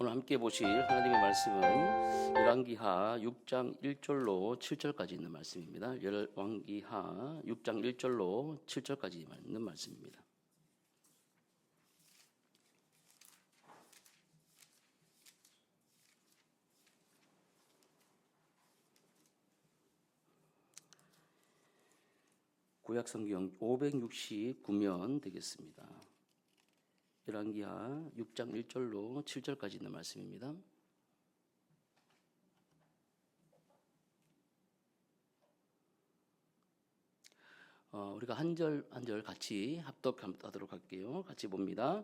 오늘 함께 보실 하나님의 말씀은 열왕기하 6장 1절로 7절까지 있는 말씀입니다. 열왕기하 6장 1절로 7절까지 있는 말씀입니다. 구약성경 569면 되겠습니다. 열왕기하 6장 1절로 7절까지 있는 말씀입니다. 우리가 한 절 한 절 같이 합독하도록 할게요. 같이 봅니다.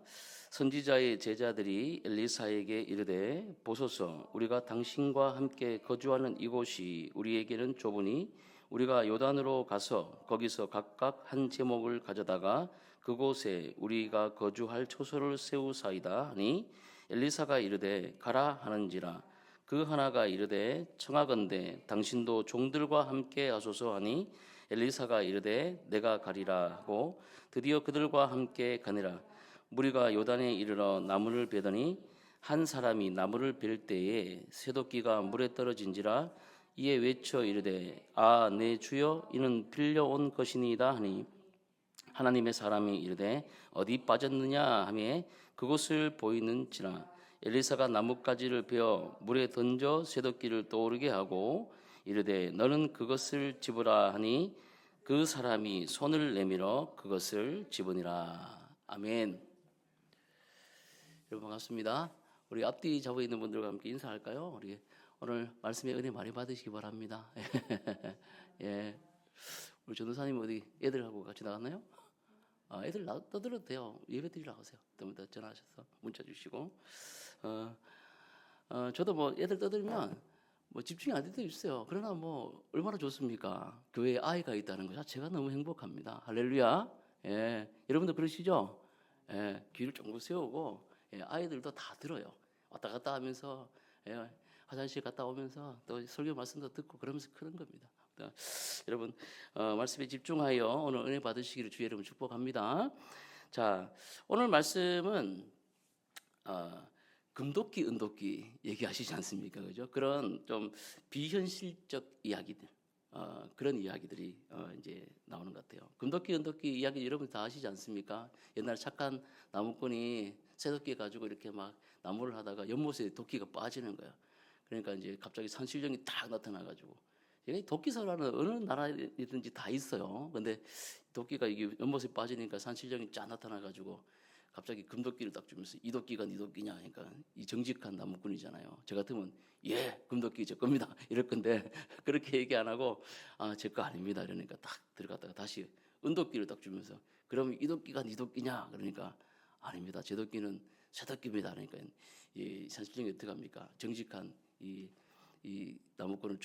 선지자의 제자들이 엘리사에게 이르되 보소서, 우리가 당신과 함께 거주하는 이곳이 우리에게는 좁으니 우리가 요단으로 가서 거기서 각각 한 제목을 가져다가 그곳에 우리가 거주할 초소를 세우사이다 하니, 엘리사가 이르되 가라 하는지라. 그 하나가 이르되 청하건대 당신도 종들과 함께 하소서 하니, 엘리사가 이르되 내가 가리라 하고 드디어 그들과 함께 가니라. 무리가 요단에 이르러 나무를 베더니 한 사람이 나무를 벨 때에 쇠도끼가 물에 떨어진지라. 이에 외쳐 이르되 아 내 주여, 이는 빌려온 것이니이다 하니, 하나님의 사람이 이르되 어디 빠졌느냐 하며 그곳을 보이는지라. 엘리사가 나뭇가지를 베어 물에 던져 쇠도끼를 떠오르게 하고 이르되 너는 그것을 집으라 하니, 그 사람이 손을 내밀어 그것을 집으니라. 아멘. 여러분 반갑습니다. 우리 앞뒤 잡아 있는 분들과 함께 인사할까요? 우리 오늘 말씀의 은혜 많이 받으시기 바랍니다. 예, 우리 전도사님 어디 애들하고 같이 나갔나요? 애들 떠들어도 돼요. 예배 드리러 가세요. 좀 더 전화하셔서 문자 주시고. 저도 뭐 애들 떠들면 뭐 집중이 안 될 때도 있어요. 그러나 뭐 얼마나 좋습니까? 교회에 아이가 있다는 것 자체가 너무 행복합니다. 할렐루야. 예, 여러분도 그러시죠? 예, 귀를 쫑긋 세우고, 예, 아이들도 다 들어요. 왔다 갔다 하면서, 예, 화장실 갔다 오면서 또 설교 말씀도 듣고 그러면서 크는 겁니다. 여러분 말씀에 집중하여 오늘 은혜 받으시기를 주의 이름으로 축복합니다. 자, 오늘 말씀은 금도끼, 은도끼 얘기하시지 않습니까? 그죠? 그런 좀 비현실적 이야기들, 그런 이야기들이 이제 나오는 것 같아요. 금도끼, 은도끼 이야기 여러분 다 아시지 않습니까? 옛날 착한 나무꾼이 쇠도끼 가지고 이렇게 막 나무를 하다가 연못에 도끼가 빠지는 거예요. 그러니까 이제 갑자기 산신령이 딱 나타나가지고, 도끼사라는 어느 나라이든지 다 있어요. 근데 도끼가 이게 연못에 빠지니까 산신령이 쫙 나타나가지고 갑자기 금도끼를 딱 주면서 이 도끼가 네 도끼냐 하니까, 이 정직한 나무꾼이잖아요. 저 같으면 예, 금도끼 제 겁니다 이럴 건데 그렇게 얘기 안 하고 제 거 아닙니다 이러니까 딱 들어갔다가 다시 은도끼를 딱 주면서 그럼 이 도끼가 네 도끼냐 그러니까 아닙니다, 제 도끼는 새 도끼입니다. 그러니까 이 산신령이 어떻게 합니까? 정직한 이 나무꾼을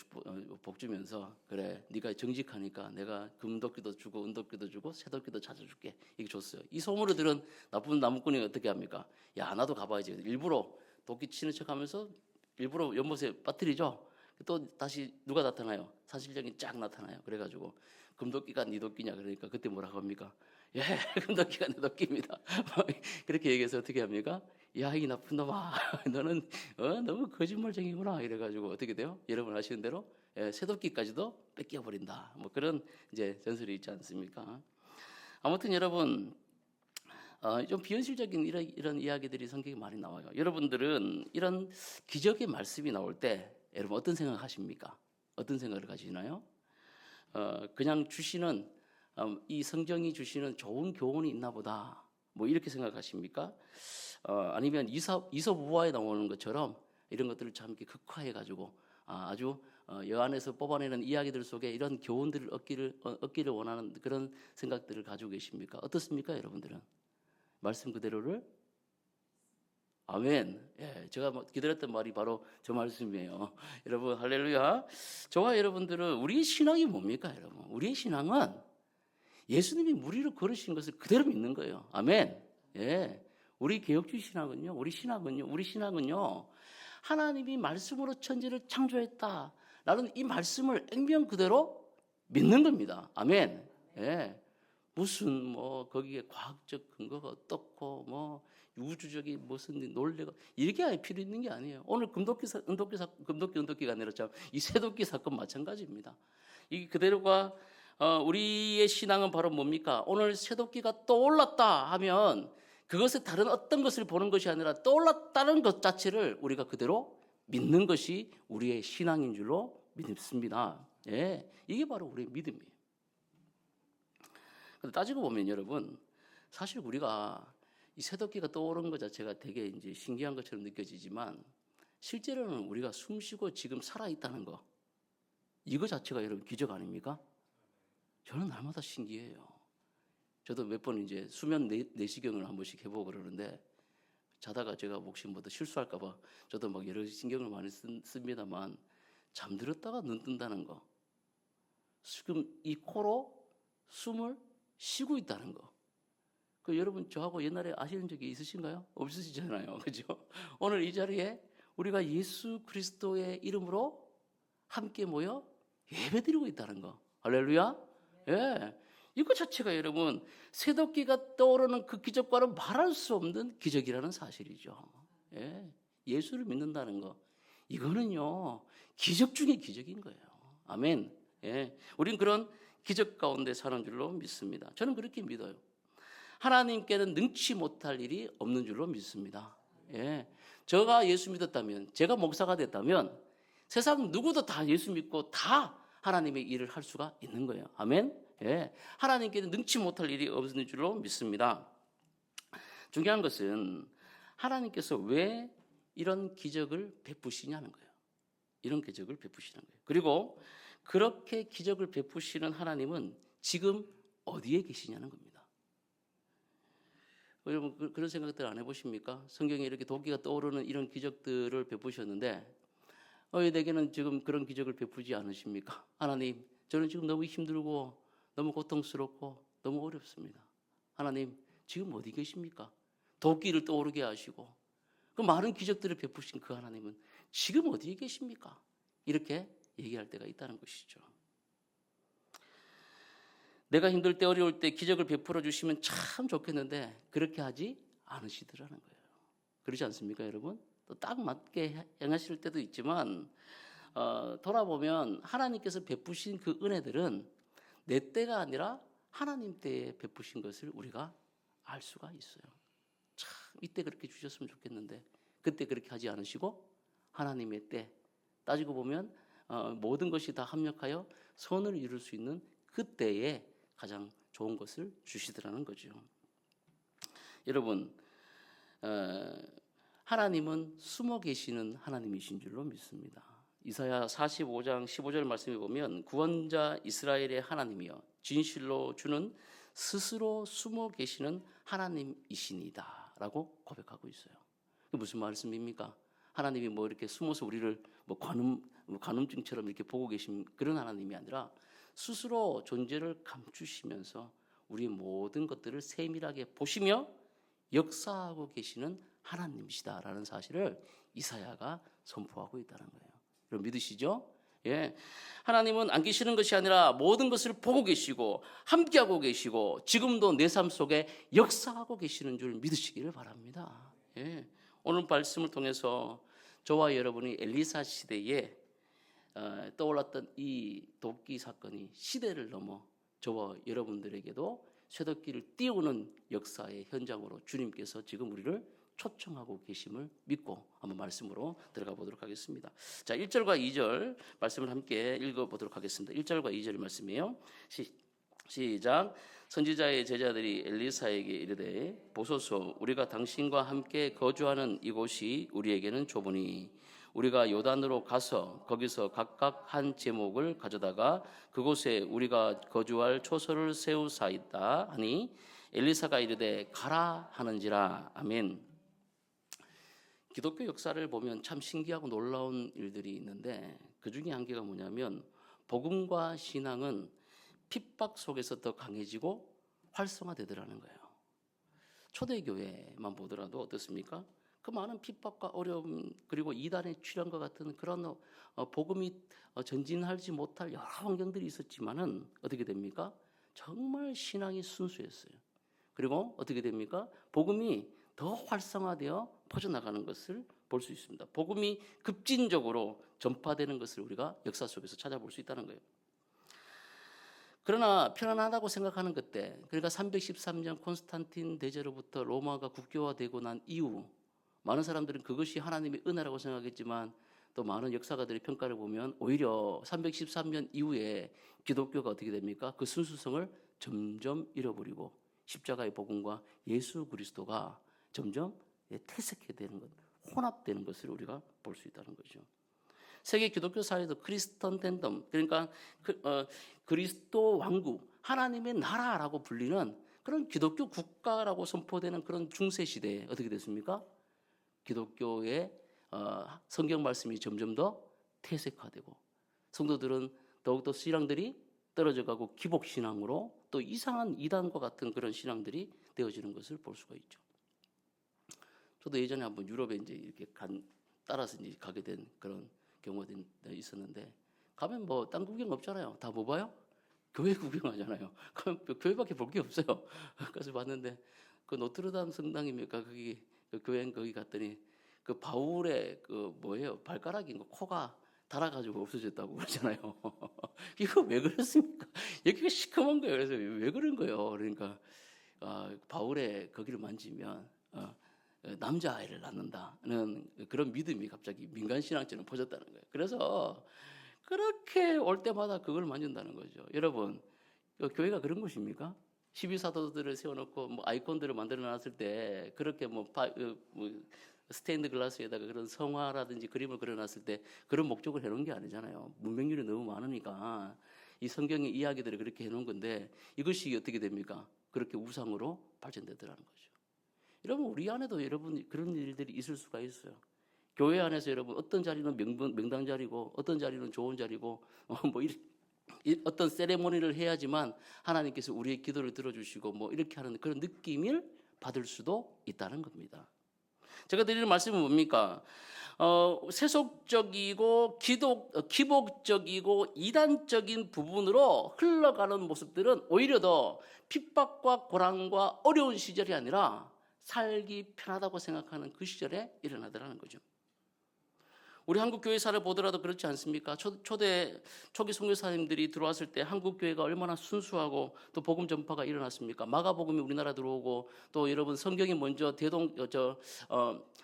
복 주면서 그래, 네가 정직하니까 내가 금도끼도 주고 은도끼도 주고 새도끼도 찾아줄게, 이게 줬어요. 이 소문을 들은 나쁜 나무꾼이 어떻게 합니까? 야, 나도 가봐야지. 일부러 도끼 치는 척하면서 일부러 연못에 빠뜨리죠. 또 다시 누가 나타나요? 산신령이 쫙 나타나요. 그래가지고 금도끼가 네 도끼냐 그러니까 그때 뭐라고 합니까? 예, 금도끼가 내 도끼입니다. 그렇게 얘기해서 어떻게 합니까? 야, 이 나쁜 놈아, 너는 너무 거짓말쟁이구나 이래가지고 어떻게 돼요? 여러분 아시는 대로 새도끼까지도 뺏겨버린다. 뭐 그런 이제 전설이 있지 않습니까? 아무튼 여러분 좀 비현실적인 이런 이야기들이 성경에 많이 나와요. 여러분들은 이런 기적의 말씀이 나올 때 여러분 어떤 생각 하십니까? 어떤 생각을 가지나요? 그냥 주시는 이 성경이 주시는 좋은 교훈이 있나 보다, 뭐 이렇게 생각하십니까? 아니면 이솝 우화에 나오는 것처럼 이런 것들을 참 이렇게 극화해 가지고 아주 여 안에서 뽑아내는 이야기들 속에 이런 교훈들을 얻기를 원하는 그런 생각들을 가지고 계십니까? 어떻습니까, 여러분들은? 말씀 그대로를? 아멘. 예, 제가 기다렸던 말이 바로 저 말씀이에요. 여러분 할렐루야. 저와 여러분들은 우리의 신앙이 뭡니까, 여러분? 우리의 신앙은 예수님이 무리로 걸으신 것을 그대로 믿는 거예요. 아멘. 예. 우리 개혁주의 신앙은요, 우리 신앙은요, 하나님이 말씀으로 천지를 창조했다 라는 이 말씀을 액면 그대로 믿는 겁니다. 아멘. 예. 무슨 뭐 거기에 과학적 근거가 어떻고 뭐 우주적인 무슨 논리가 이렇게 아예 필요 있는 게 아니에요. 오늘 금도끼가 아니라 참 이 새도끼 사건 마찬가지입니다. 이 그대로가 우리의 신앙은 바로 뭡니까? 오늘 새도끼가 떠올랐다 하면 그것에 다른 어떤 것을 보는 것이 아니라 떠올랐다는 것 자체를 우리가 그대로 믿는 것이 우리의 신앙인 줄로 믿습니다. 예, 이게 바로 우리의 믿음이에요. 근데 따지고 보면 여러분, 사실 우리가 이 새도끼가 떠오르는 것 자체가 되게 이제 신기한 것처럼 느껴지지만 실제로는 우리가 숨쉬고 지금 살아있다는 거, 이거 자체가 여러분 기적 아닙니까? 저는 날마다 신기해요. 저도 몇 번 이제 수면 내시경을 한 번씩 해보고 그러는데 자다가 제가 혹시 뭐 더 실수할까봐 저도 막 여러 신경을 많이 씁니다만 잠들었다가 눈 뜬다는 거, 지금 이 코로 숨을 쉬고 있다는 거. 그 여러분 저하고 옛날에 아시는 적이 있으신가요? 없으시잖아요, 그죠? 오늘 이 자리에 우리가 예수 그리스도의 이름으로 함께 모여 예배드리고 있다는 거. 할렐루야. 예. 이거 자체가 여러분 새도끼가 떠오르는 그 기적과는 말할 수 없는 기적이라는 사실이죠. 예. 예수를 믿는다는 거. 이거는요 기적 중에 기적인 거예요. 아멘. 예. 우린 그런 기적 가운데 사는 줄로 믿습니다. 저는 그렇게 믿어요. 하나님께는 능치 못할 일이 없는 줄로 믿습니다. 예. 제가 예수 믿었다면, 제가 목사가 됐다면 세상 누구도 다 예수 믿고 다 하나님의 일을 할 수가 있는 거예요. 아멘. 예. 하나님께는 능치 못할 일이 없는 줄로 믿습니다. 중요한 것은 하나님께서 왜 이런 기적을 베푸시냐는 거예요. 이런 기적을 베푸시는 거예요. 그리고 그렇게 기적을 베푸시는 하나님은 지금 어디에 계시냐는 겁니다. 여러분 그런 생각들 안 해보십니까? 성경에 이렇게 도끼가 떠오르는 이런 기적들을 베푸셨는데 내게는 지금 그런 기적을 베푸지 않으십니까? 하나님, 저는 지금 너무 힘들고 너무 고통스럽고 너무 어렵습니다. 하나님, 지금 어디 계십니까? 도끼를 떠오르게 하시고 그 많은 기적들을 베푸신 그 하나님은 지금 어디에 계십니까? 이렇게 얘기할 때가 있다는 것이죠. 내가 힘들 때 어려울 때 기적을 베풀어 주시면 참 좋겠는데 그렇게 하지 않으시더라는 거예요. 그렇지 않습니까, 여러분? 또 딱 맞게 행하실 때도 있지만 돌아보면 하나님께서 베푸신 그 은혜들은 내 때가 아니라 하나님 때에 베푸신 것을 우리가 알 수가 있어요. 참 이때 그렇게 주셨으면 좋겠는데 그때 그렇게 하지 않으시고 하나님의 때, 따지고 보면 모든 것이 다 합력하여 선을 이룰 수 있는 그때에 가장 좋은 것을 주시더라는 거죠. 여러분, 하나님은 숨어 계시는 하나님이신 줄로 믿습니다. 이사야 45장 15절 말씀에 보면 구원자 이스라엘의 하나님이여 진실로 주는 스스로 숨어 계시는 하나님이시니다 라고 고백하고 있어요. 그게 무슨 말씀입니까? 하나님이 뭐 이렇게 숨어서 우리를 뭐 관음증처럼 이렇게 보고 계신 그런 하나님이 아니라 스스로 존재를 감추시면서 우리의 모든 것들을 세밀하게 보시며 역사하고 계시는 하나님이시다라는 사실을 이사야가 선포하고 있다는 거예요. 여러분 믿으시죠? 예. 하나님은 안 계시는 것이 아니라 모든 것을 보고 계시고 함께하고 계시고 지금도 내 삶 속에 역사하고 계시는 줄 믿으시기를 바랍니다. 예. 오늘 말씀을 통해서 저와 여러분이 엘리사 시대에 떠올랐던 이 도끼 사건이 시대를 넘어 저와 여러분들에게도 쇠도끼를 띄우는 역사의 현장으로 주님께서 지금 우리를 초청하고 계심을 믿고 한번 말씀으로 들어가 보도록 하겠습니다. 자, 1절과 2절 말씀을 함께 읽어보도록 하겠습니다. 1절과 2절 말씀이에요. 시작. 선지자의 제자들이 엘리사에게 이르되 보소서 우리가 당신과 함께 거주하는 이곳이 우리에게는 좁으니 우리가 요단으로 가서 거기서 각각 한 제목을 가져다가 그곳에 우리가 거주할 초소를 세우사이다 하니 엘리사가 이르되 가라 하는지라. 아멘. 기독교 역사를 보면 참 신기하고 놀라운 일들이 있는데 그 중에 한 개가 뭐냐면 복음과 신앙은 핍박 속에서 더 강해지고 활성화되더라는 거예요. 초대교회만 보더라도 어떻습니까? 그 많은 핍박과 어려움 그리고 이단의 출현과 같은 그런 복음이 전진하지 못할 여러 환경들이 있었지만은 어떻게 됩니까? 정말 신앙이 순수했어요. 그리고 어떻게 됩니까? 복음이 더 활성화되어 퍼져나가는 것을 볼 수 있습니다. 복음이 급진적으로 전파되는 것을 우리가 역사 속에서 찾아볼 수 있다는 거예요. 그러나 편안하다고 생각하는 그때, 그러니까 313년 콘스탄틴 대제로부터 로마가 국교화되고 난 이후 많은 사람들은 그것이 하나님의 은혜라고 생각했지만 또 많은 역사가들의 평가를 보면 오히려 313년 이후에 기독교가 어떻게 됩니까? 그 순수성을 점점 잃어버리고 십자가의 복음과 예수 그리스도가 점점 퇴색해 되는 것, 혼합되는 것을 우리가 볼 수 있다는 거죠. 세계 기독교 사회도 크리스턴 덴덤, 그러니까 그리스도 왕국, 하나님의 나라라고 불리는 그런 기독교 국가라고 선포되는 그런 중세 시대에 어떻게 됐습니까? 기독교의 성경 말씀이 점점 더 퇴색화되고 성도들은 더욱더 신앙들이 떨어져가고 기복신앙으로 또 이상한 이단과 같은 그런 신앙들이 되어지는 것을 볼 수가 있죠. 저도 예전에 한번 유럽에 이제 이렇게 따라서 이제 가게 된 그런 경우가 있었는데 가면 뭐 딴 구경 없잖아요. 다 뭐 봐요? 교회 구경하잖아요. 그럼 교회밖에 볼 게 없어요. 그래서 봤는데 그 노트르담 성당입니까? 거기 그 교회 거기 갔더니 그 바울의 그 뭐예요? 발가락인 거 코가 닳아가지고 없어졌다고 그러잖아요. 이거 왜 그랬습니까? 여기가 시커먼 거예요. 그래서 왜 그런 거예요? 그러니까 바울의 거기를 만지면 남자아이를 낳는다는 그런 믿음이 갑자기 민간신앙처럼 퍼졌다는 거예요. 그래서 그렇게 올 때마다 그걸 만진다는 거죠. 여러분, 교회가 그런 곳입니까? 12사도들을 세워놓고 뭐 아이콘들을 만들어 놨을 때 그렇게 뭐 스테인드 글라스에다가 그런 성화라든지 그림을 그려놨을 때 그런 목적을 해놓은 게 아니잖아요. 문맹률이 너무 많으니까 이 성경의 이야기들을 그렇게 해놓은 건데 이것이 어떻게 됩니까? 그렇게 우상으로 발전되더라는 거죠. 여러분, 우리 안에도 여러분 그런 일들이 있을 수가 있어요. 교회 안에서 여러분 어떤 자리는 명당 자리고 어떤 자리는 좋은 자리고 어떤 세레모니를 해야지만 하나님께서 우리의 기도를 들어주시고 뭐 이렇게 하는 그런 느낌을 받을 수도 있다는 겁니다. 제가 드리는 말씀은 뭡니까? 세속적이고 기복적이고 이단적인 부분으로 흘러가는 모습들은 오히려 더 핍박과 고난과 어려운 시절이 아니라 살기 편하다고 생각하는 그 시절에 일어나더라는 거죠. 우리 한국 교회사를 보더라도 그렇지 않습니까? 초기 선교사님들이 들어왔을 때 한국 교회가 얼마나 순수하고 또 복음 전파가 일어났습니까? 마가복음이 우리나라 들어오고 또 여러분 성경이 먼저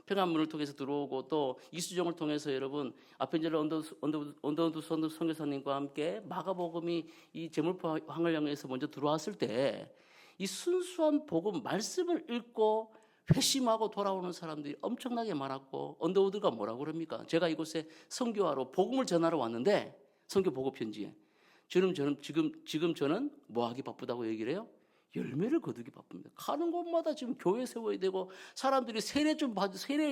평안문을 통해서 들어오고 또 이수정을 통해서 여러분 아펜젤러 언더우드 선교사님과 함께 마가복음이 이 제물포 항을 향해서 먼저 들어왔을 때 이 순수한 복음 말씀을 읽고 회심하고 돌아오는 사람들이 엄청나게 많았고 언더우드가 뭐라고 그럽니까? 제가 이곳에 선교하러 복음을 전하러 왔는데 선교 보고 편지에 지금 저는 뭐 하기 바쁘다고 얘기를 해요? 열매를 거두기 바쁩니다. 가는 곳마다 지금 교회 세워야 되고 사람들이 세례해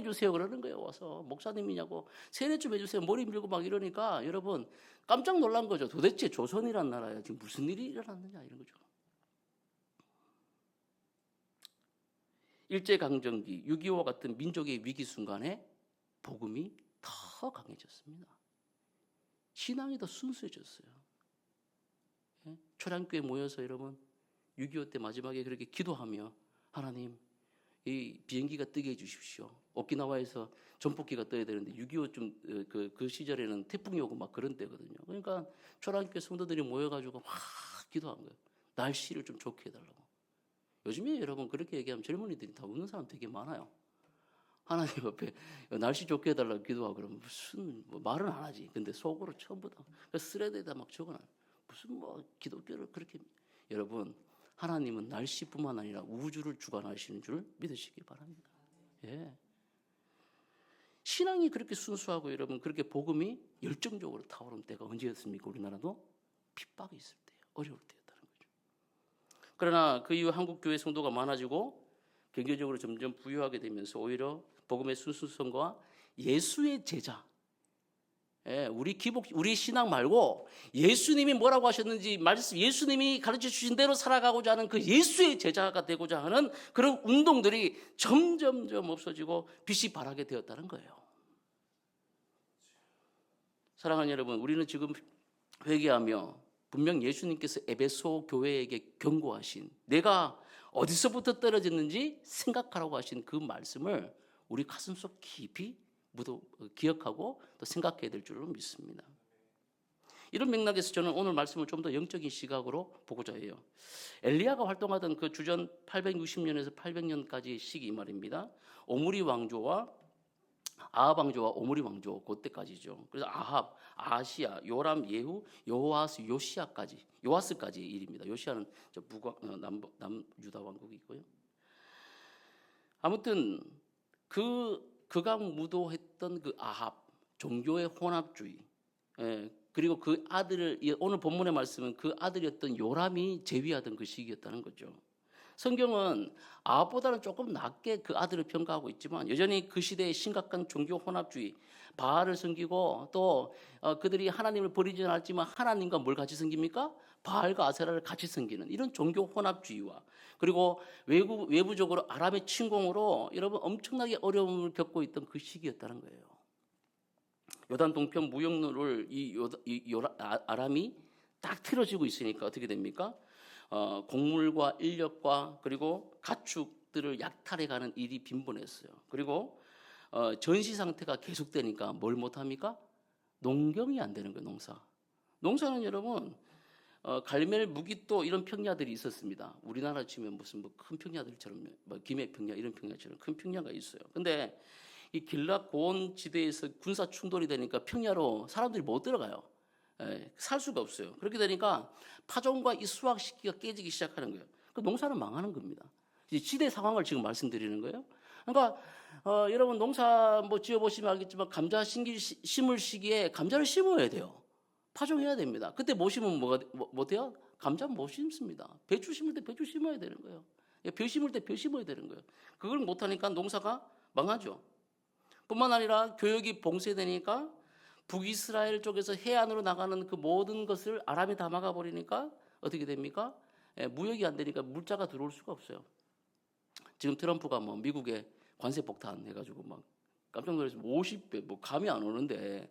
주세요 그러는 거예요. 와서 목사님이냐고 세례 좀 해주세요. 머리 밀고 막 이러니까 여러분 깜짝 놀란 거죠. 도대체 조선이란 나라에 지금 무슨 일이 일어났느냐 이런 거죠. 일제강점기, 6.25와 같은 민족의 위기 순간에 복음이 더 강해졌습니다. 신앙이 더 순수해졌어요. 초량교회 모여서 여러분 6.25 때 마지막에 그렇게 기도하며 하나님 이 비행기가 뜨게 해주십시오. 오키나와에서 전폭기가 떠야 되는데 6.25 그 시절에는 태풍이 오고 막 그런 때거든요. 그러니까 초량교회 성도들이 모여가지고 막 기도한 거예요. 날씨를 좀 좋게 해달라고. 요즘에 여러분 그렇게 얘기하면 젊은이들이 다 웃는 사람 되게 많아요. 하나님 앞에 날씨 좋게 해달라고 기도하고 그러면 무슨 말은 안 하지. 근데 속으로 전부 다 스레드에다 막 적어놔요. 무슨 기독교를 그렇게. 여러분 하나님은 날씨뿐만 아니라 우주를 주관하시는 줄 믿으시기 바랍니다. 예. 신앙이 그렇게 순수하고 여러분 그렇게 복음이 열정적으로 타오른 때가 언제였습니까? 우리나라도 핍박이 있을 때예요. 어려울 때. 그러나 그 이후 한국교회 성도가 많아지고 경제적으로 점점 부유하게 되면서 오히려 복음의 순수성과 예수의 제자, 우리 신앙 말고 예수님이 뭐라고 하셨는지 예수님이 가르쳐 주신 대로 살아가고자 하는 그 예수의 제자가 되고자 하는 그런 운동들이 점점점 없어지고 빛이 발하게 되었다는 거예요. 사랑하는 여러분, 우리는 지금 회개하며 분명 예수님께서 에베소 교회에게 경고하신, 내가 어디서부터 떨어졌는지 생각하라고 하신 그 말씀을 우리 가슴속 깊이 기억하고 또 생각해야 될 줄로 믿습니다. 이런 맥락에서 저는 오늘 말씀을 좀 더 영적인 시각으로 보고자 해요. 엘리야가 활동하던 그 주전 860년에서 800년까지의 시기 말입니다. 오므리 왕조와 아합 왕조와 오므리 왕조, 그때까지죠. 그래서 아합, 아시아, 요람, 예후, 여호아스, 요아스까지의 일입니다. 요시아는 남유다 왕국이고요. 아무튼 극악무도했던 그 아합, 종교의 혼합주의, 그리고 그 아들을, 오늘 본문의 말씀은 그 아들이었던 요람이 제위하던 그 시기였다는 거죠. 성경은 아합보다는 조금 낮게 그 아들을 평가하고 있지만 여전히 그 시대의 심각한 종교 혼합주의, 바알을 섬기고 또 그들이 하나님을 버리지는 않았지만 하나님과 뭘 같이 섬깁니까? 바알과 아세라를 같이 섬기는 이런 종교 혼합주의와, 그리고 외부적으로 아람의 침공으로 여러분 엄청나게 어려움을 겪고 있던 그 시기였다는 거예요. 요단 동편 무역로를 아람이 딱 틀어지고 있으니까 어떻게 됩니까? 곡물과 인력과 그리고 가축들을 약탈해가는 일이 빈번했어요. 그리고 전시 상태가 계속되니까 뭘 못합니까? 농경이 안 되는 거예요. 농사는 여러분 갈멜, 무기또 이런 평야들이 있었습니다. 우리나라 치면 무슨 큰 평야들처럼 김해 평야 이런 평야처럼 큰 평야가 있어요. 근데 이 길랏 고원 지대에서 군사 충돌이 되니까 평야로 사람들이 못 들어가요. 살 수가 없어요. 그렇게 되니까 파종과 이 수확 시기가 깨지기 시작하는 거예요. 그 농사는 망하는 겁니다. 지대 상황을 지금 말씀드리는 거예요. 그러니까 여러분 농사 지어보시면 알겠지만 감자 심을 시기에 감자를 심어야 돼요. 파종해야 됩니다. 그때 못 심으면 뭐 돼요? 감자 못 심습니다. 배추 심을 때 배추 심어야 되는 거예요. 벼 심을 때 벼 심어야 되는 거예요. 그걸 못하니까 농사가 망하죠. 뿐만 아니라 교역이 봉쇄되니까 북이스라엘 쪽에서 해안으로 나가는 그 모든 것을 아람이 다 막아버리니까 어떻게 됩니까? 무역이 안 되니까 물자가 들어올 수가 없어요. 지금 트럼프가 미국에 관세 폭탄 해가지고 깜짝 놀라서 50배 감이 안 오는데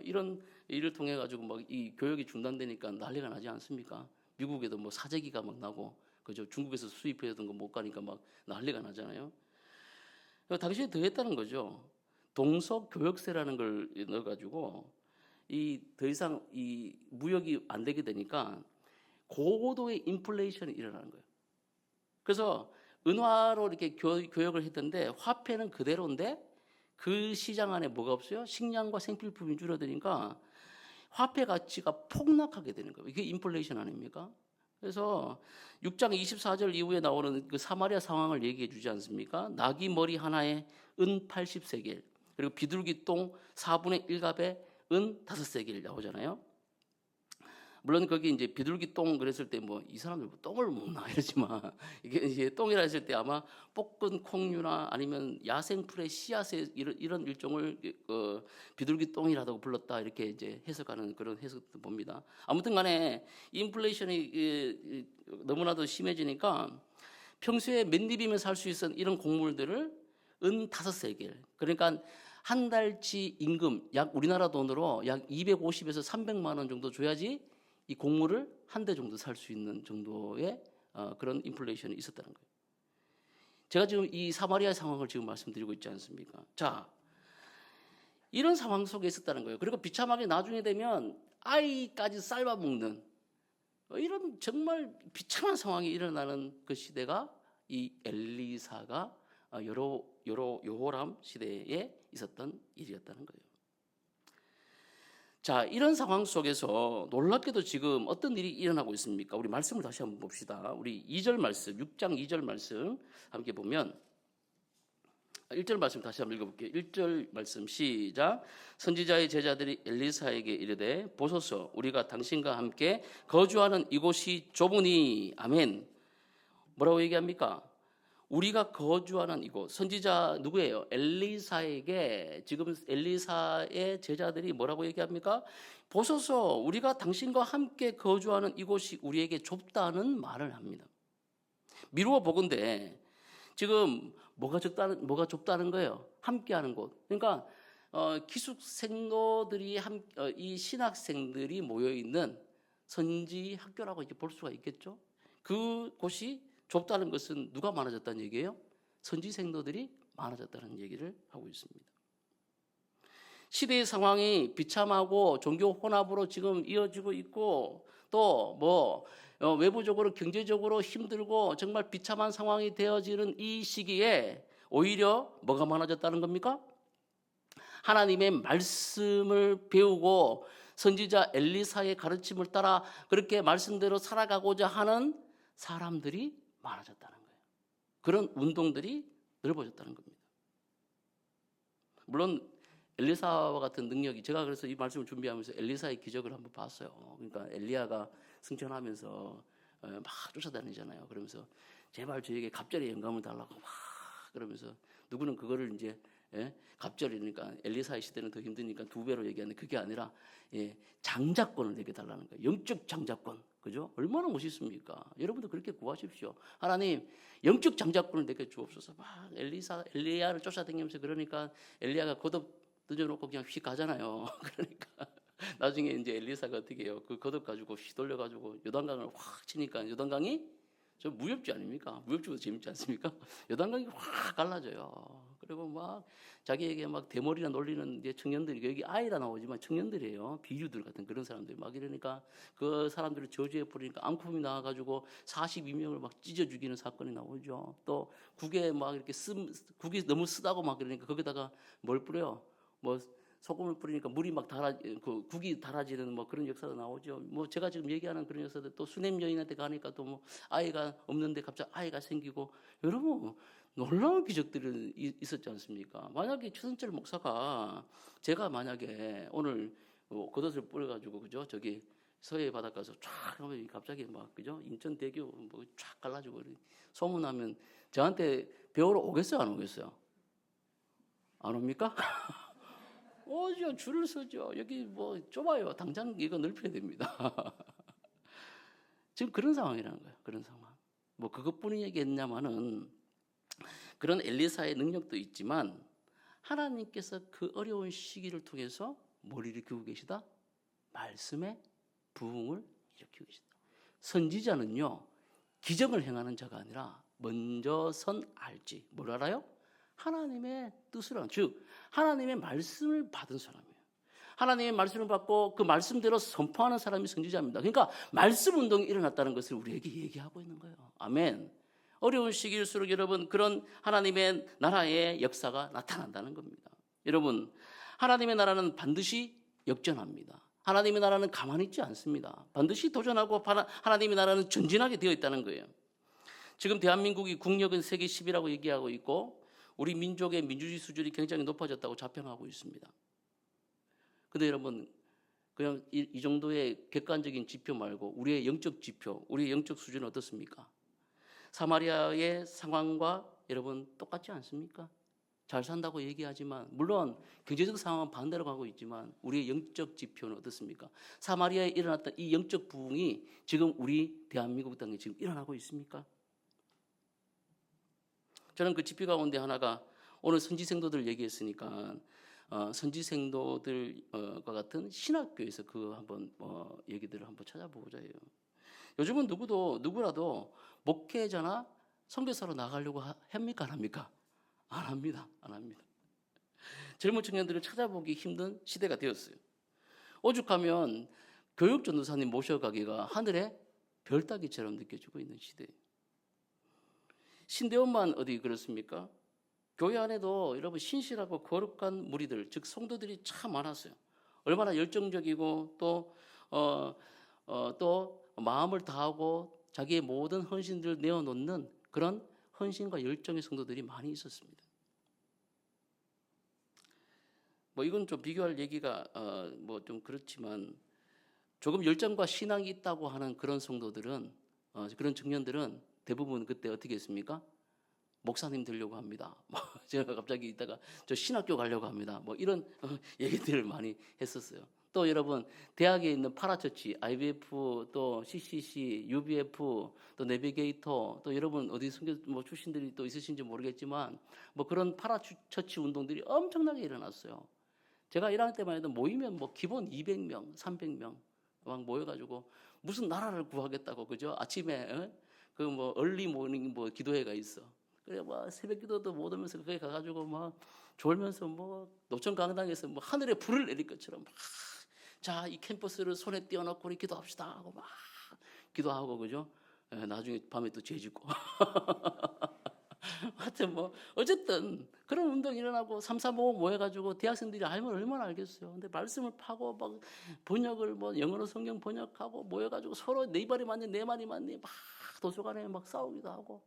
이런 일을 통해 가지고 이 교역이 중단되니까 난리가 나지 않습니까? 미국에도 사재기가 나고 그죠? 중국에서 수입해던 거 못 가니까 난리가 나잖아요. 당시에 더 했다는 거죠. 동서 교역세라는 걸 넣어가지고 더 이상 이 무역이 안 되게 되니까 고도의 인플레이션이 일어나는 거예요. 그래서 은화로 이렇게 교역을 했던데 화폐는 그대로인데 그 시장 안에 뭐가 없어요? 식량과 생필품이 줄어드니까 화폐 가치가 폭락하게 되는 거예요. 이게 인플레이션 아닙니까? 그래서 6장 24절 이후에 나오는 그 사마리아 상황을 얘기해 주지 않습니까? 나귀 머리 하나에 은 80세겔, 그리고 비둘기 똥 4분의 1갑에 은 5세겔 나오잖아요. 물론 거기 이제 비둘기 똥 그랬을 때 이 사람들 똥을 먹나 이러지만 이게 이제 똥이라 했을 때 아마 볶은 콩류나 아니면 야생풀의 씨앗의 이런 일종을 비둘기 똥이라고 불렀다 이렇게 이제 해석하는 그런 해석도 봅니다. 아무튼간에 인플레이션이 너무나도 심해지니까 평소에 맨입이면 살 수 있었던 이런 곡물들을 은 5세겔, 그러니까 한 달치 임금 약 우리나라 돈으로 약 250에서 300만 원 정도 줘야지 이 곡물을 한 대 정도 살 수 있는 정도의 그런 인플레이션이 있었다는 거예요. 제가 지금 이 사마리아 상황을 지금 말씀드리고 있지 않습니까? 자, 이런 상황 속에 있었다는 거예요. 그리고 비참하게 나중에 되면 아이까지 삶아먹는 이런 정말 비참한 상황이 일어나는 그 시대가 이 엘리사가 여호람 시대에 있었던 일이었다는 거예요. 자, 이런 상황 속에서 놀랍게도 지금 어떤 일이 일어나고 있습니까? 우리 말씀을 다시 한번 봅시다. 우리 2절 말씀, 6장 2절 말씀 함께 보면 1절 말씀 다시 한번 읽어볼게요. 1절 말씀 시작. 선지자의 제자들이 엘리사에게 이르되 보소서 우리가 당신과 함께 거주하는 이곳이 좁으니 아멘. 뭐라고 얘기합니까? 우리가 거주하는 이곳, 선지자 누구예요? 엘리사에게 지금 엘리사의 제자들이 뭐라고 얘기합니까? 보소서 우리가 당신과 함께 거주하는 이곳이 우리에게 좁다는 말을 합니다. 미루어 보건대 지금 뭐가 좁다는 거예요? 함께하는 곳. 그러니까 기숙생도들이 이 신학생들이 모여 있는 선지 학교라고 이렇게 볼 수가 있겠죠. 그곳이 좁다는 것은 누가 많아졌다는 얘기예요? 선지 생도들이 많아졌다는 얘기를 하고 있습니다. 시대의 상황이 비참하고 종교 혼합으로 지금 이어지고 있고 또 외부적으로 경제적으로 힘들고 정말 비참한 상황이 되어지는 이 시기에 오히려 뭐가 많아졌다는 겁니까? 하나님의 말씀을 배우고 선지자 엘리사의 가르침을 따라 그렇게 말씀대로 살아가고자 하는 사람들이 많아졌다는 거예요. 그런 운동들이 넓어졌다는 겁니다. 물론 엘리사와 같은 능력이, 제가 그래서 이 말씀을 준비하면서 엘리사의 기적을 한번 봤어요. 그러니까 엘리야가 승천하면서 막 쫓아다니잖아요. 그러면서 제발 저에게 갑절의 영감을 달라고 막 그러면서 누구는 그거를 이제 갑절이니까 엘리사의 시대는 더 힘드니까 2배로 얘기하는데 그게 아니라 장자권을 내게 달라는 거예요. 영적 장자권. 그죠? 얼마나 멋있습니까? 여러분도 그렇게 구하십시오. 하나님, 영적 장자권을 내게 주옵소서. 막 엘리야를 쫓아다니면서 그러니까 엘리야가 겉옷 던져놓고 그냥 휙 가잖아요. 그러니까 나중에 이제 엘리사가 어떻게 해요? 그 겉옷 가지고 휙 돌려가지고 요단강을 확 치니까 요단강이 저 무협지 아닙니까? 무협지보다 재밌지 않습니까? 요단강이 확 갈라져요. 그리고 막 자기에게 막 대머리나 놀리는 이제 청년들이, 여기 아이라 나오지만 청년들이에요. 비유들 같은 그런 사람들 막 이러니까 그 사람들을 저주해 버리니까 앙품이 나와가지고 42명을 막 찢어 죽이는 사건이 나오죠. 또 국에 막 이렇게 국이 너무 쓰다고 막 그러니까 거기다가 뭘 뿌려요? 뭐 소금을 뿌리니까 물이 막 국이 달아지는 뭐 그런 역사도 나오죠. 뭐 제가 지금 얘기하는 그런 역사들, 또 수냄 여인한테 가니까 또 뭐 아이가 없는데 갑자기 아이가 생기고, 여러분 놀라운 기적들이 있었지 않습니까? 만약에 최선철 목사가, 제가 만약에 오늘 겉옷을 뿌려가지고 그죠, 저기 서해 바닷가에서 쫙 하면 갑자기 막 그죠, 인천대교 뭐 쫙 갈라지고 소문나면 저한테 배우러 오겠어요, 안 오겠어요? 안 옵니까? 오죠. 줄을 서죠. 여기 뭐 좁아요. 당장 이거 넓혀야 됩니다. 지금 그런 상황이라는 거예요. 그런 상황. 뭐 그것뿐이겠냐마는 그런 엘리사의 능력도 있지만 하나님께서 그 어려운 시기를 통해서 뭘 일으키고 계시다? 말씀의 부흥을 일으키고 계시다. 선지자는요, 기적을 행하는 자가 아니라 먼저 선 알지. 뭘 알아요? 하나님의 뜻을 아는, 즉 하나님의 말씀을 받은 사람이에요. 하나님의 말씀을 받고 그 말씀대로 선포하는 사람이 선지자입니다. 그러니까 말씀 운동이 일어났다는 것을 우리에게 얘기하고 있는 거예요. 아멘. 어려운 시기일수록 여러분, 그런 하나님의 나라의 역사가 나타난다는 겁니다. 여러분, 하나님의 나라는 반드시 역전합니다. 하나님의 나라는 가만히 있지 않습니다. 반드시 도전하고 하나님의 나라는 전진하게 되어 있다는 거예요. 지금 대한민국이 국력은 세계 10위라고 얘기하고 있고 우리 민족의 민주주의 수준이 굉장히 높아졌다고 자평하고 있습니다. 그런데 여러분, 그냥 이 정도의 객관적인 지표 말고 우리의 영적 지표, 우리의 영적 수준은 어떻습니까? 사마리아의 상황과 여러분 똑같지 않습니까? 잘 산다고 얘기하지만, 물론 경제적 상황은 반대로 가고 있지만 우리의 영적 지표는 어떻습니까? 사마리아에 일어났던 이 영적 부흥이 지금 우리 대한민국 땅에 지금 일어나고 있습니까? 저는 그 지표 가운데 하나가, 오늘 선지생도들 얘기했으니까 선지생도들과 같은 신학교에서 그 한번 얘기들을 한번 찾아보고자 해요. 요즘은 누구라도 목회자나 선교사로 나가려고 합니까? 안 합니까? 안 합니다. 안 합니다. 젊은 청년들을 찾아보기 힘든 시대가 되었어요. 오죽하면 교육 전도사님 모셔가기가 하늘의 별 따기처럼 느껴지고 있는 시대예요. 신대원만 어디 그렇습니까? 교회 안에도 여러분 신실하고 거룩한 무리들, 즉 성도들이 참 많았어요. 얼마나 열정적이고 또 마음을 다하고 자기의 모든 헌신들을 내어놓는 그런 헌신과 열정의 성도들이 많이 있었습니다. 뭐 이건 좀 비교할 얘기가 뭐 좀 그렇지만, 조금 열정과 신앙이 있다고 하는 그런 성도들은, 그런 청년들은 대부분 그때 어떻게 했습니까? 목사님 되려고 합니다. 제가 갑자기 있다가 저 신학교 가려고 합니다. 뭐 이런 얘기들을 많이 했었어요. 또 여러분, 대학에 있는 파라처치, IBF, 또 CCC, UBF, 또 내비게이터, 또 여러분 어디 뭐 출신들이 또 있으신지 모르겠지만 뭐 그런 파라처치 운동들이 엄청나게 일어났어요. 제가 1학년 때만 해도 모이면 뭐 기본 200명, 300명 막 모여가지고 무슨 나라를 구하겠다고, 그죠? 아침에 그 뭐 얼리 모닝 뭐 기도회가 있어. 그래 뭐 새벽 기도도 못 오면서 거기 가가지고 막 졸면서 뭐 노천 강당에서 뭐 하늘에 불을 내릴 것처럼 막 자, 이 캠퍼스를 손에 띄워놓고 우리 기도합시다 하고 막 기도하고, 그죠? 나중에 밤에 또 죄짓고. 하여튼 뭐 어쨌든 그런 운동이 일어나고 3, 4, 5 모여가지고 대학생들이 알면 얼마나 알겠어요. 근데 말씀을 파고 막 번역을 뭐 영어로 성경 번역하고 모여가지고 서로 네 말이 맞니 내 말이 맞니 막 도서관에 막 싸우기도 하고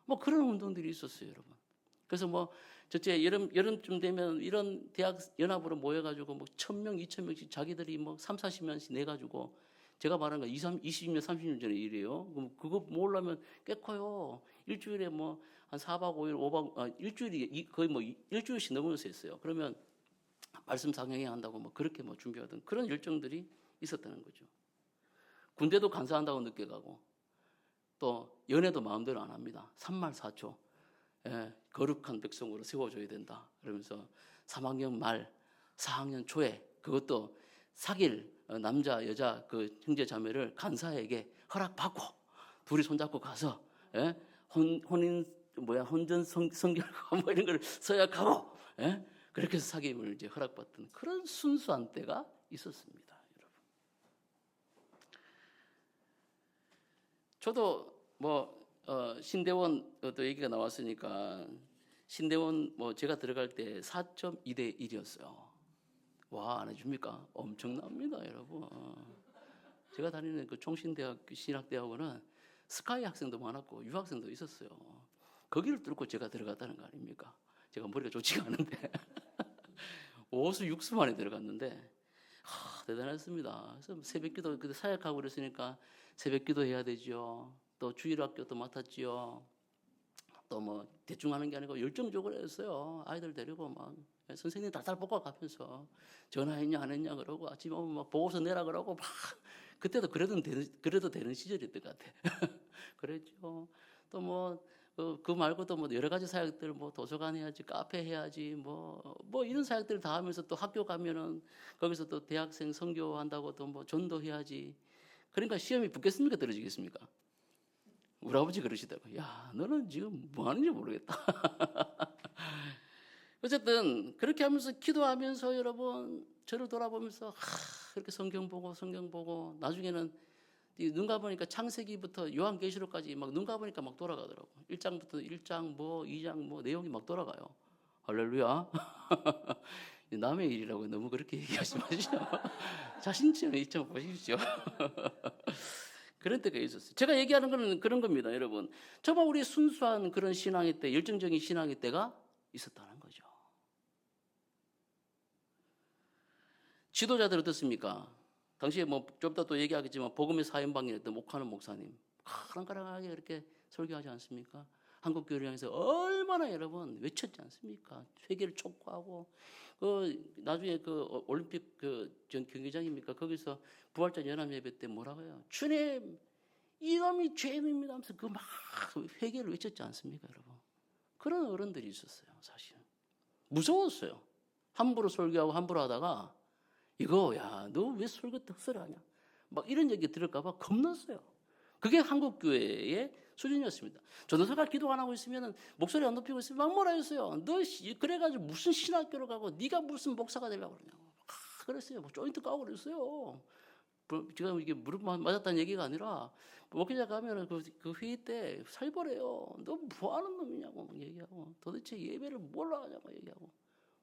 뭐 그런 운동들이 있었어요, 여러분. 그래서 뭐 저째 여름쯤 되면 이런 대학 연합으로 모여가지고 뭐 1,000명, 2,000명씩 자기들이 뭐 3, 40명씩 내가지고 제가 말한 거 20년, 30년 전에 일이에요. 그럼 그거 모으려면 꽤 커요. 일주일에 뭐 한 4박 5일, 5박, 일주일이 거의 뭐 일주일씩 넘으면서 했어요. 그러면 말씀 상영해야 한다고 뭐 그렇게 뭐 준비하던 그런 일정들이 있었다는 거죠. 군대도 간사한다고 늦게 가고 또 연애도 마음대로 안 합니다. 3말 4초. 거룩한 백성으로 세워줘야 된다. 그러면서 3학년 말, 4학년 초에 그것도 사귈 남자, 여자 그 형제 자매를 간사에게 허락받고 둘이 손잡고 가서 혼전 성결과 뭐 이런 걸 서약하고 그렇게 해서 사귐을 이제 허락받던 그런 순수한 때가 있었습니다, 여러분. 저도 뭐 신대원 또 얘기가 나왔으니까 신대원 뭐 제가 들어갈 때 4.2대 1이었어요. 와, 안 해줍니까? 엄청납니다, 여러분. 제가 다니는 그 총신대학교 신학대학원은 스카이 학생도 많았고 유학생도 있었어요. 거기를 뚫고 제가 들어갔다는 거 아닙니까? 제가 머리가 좋지가 않은데 5수 6수 만에 들어갔는데 대단했습니다. 그래서 새벽기도 그때 사역하고 그랬으니까 새벽기도 해야 되죠. 또 주일학교도 맡았지요. 또 뭐 대충 하는 게 아니고 열정적으로 했어요. 아이들 데리고 막 선생님 달달 볶아가면서 전화했냐 안 했냐 그러고 아침에 오면 막 보고서 내라 그러고 막 그때도 그래도 되는 시절이었던 것 같아. 그랬죠. 또 뭐 그 말고도 뭐 여러 가지 사역들 뭐 도서관 해야지, 카페 해야지, 뭐 이런 사역들 다 하면서 또 학교 가면은 거기서 또 대학생 선교한다고 또 뭐 전도해야지. 그러니까 시험이 붙겠습니까 떨어지겠습니까? 우리 아버지 그러시더라고요. 야, 너는 지금 뭐 하는지 모르겠다. 어쨌든 그렇게 하면서 기도하면서 여러분 저를 돌아보면서 그렇게 성경 보고 나중에는 눈 감으니까 창세기부터 요한계시록까지 막 눈 감으니까 막 돌아가더라고. 1장부터 1장 뭐 2장 뭐 내용이 막 돌아가요. 할렐루야. 남의 일이라고 너무 그렇게 얘기하지 마시죠. 자신쯤에 이점 보십시오. 그런 때가 있었어요. 제가 얘기하는 거는 그런 겁니다, 여러분. 정말 우리 순수한 그런 신앙의 때, 열정적인 신앙의 때가 있었다는 거죠. 지도자들 어떻습니까? 당시에 뭐 좀 이따 또 얘기하겠지만 복음의 사연방이었던 목하는 목사님 카랑카랑하게 그렇게 설교하지 않습니까? 한국교회를 향해서 얼마나 여러분 외쳤지 않습니까? 회개를 촉구하고 나중에 그 올림픽 전 경기장입니까? 거기서 부활절 연합예배 때 뭐라고 해요? 주님 이놈이 죄인입니다 하면서 그 막 회개를 외쳤지 않습니까, 여러분? 그런 어른들이 있었어요, 사실. 무서웠어요. 함부로 설교하고 함부로 하다가 이거 야 너 왜 설교 헛소리 하냐 막 이런 얘기 들을까 봐 겁났어요. 그게 한국교회의 수준이었습니다. 전도사가 기도 안 하고 있으면 목소리 안 높이고 있으면 막 뭐라 했어요. 너 그래가지고 무슨 신학교를 가고 네가 무슨 목사가 되려고 그러냐고 그랬어요. 뭐 조인트 까고 그랬어요. 지금 이게 무릎 맞았다는 얘기가 아니라 목회자 가면은 그 회의 때 살벌해요. 너 뭐 하는 놈이냐고 막 얘기하고 도대체 예배를 뭘로 하냐고 얘기하고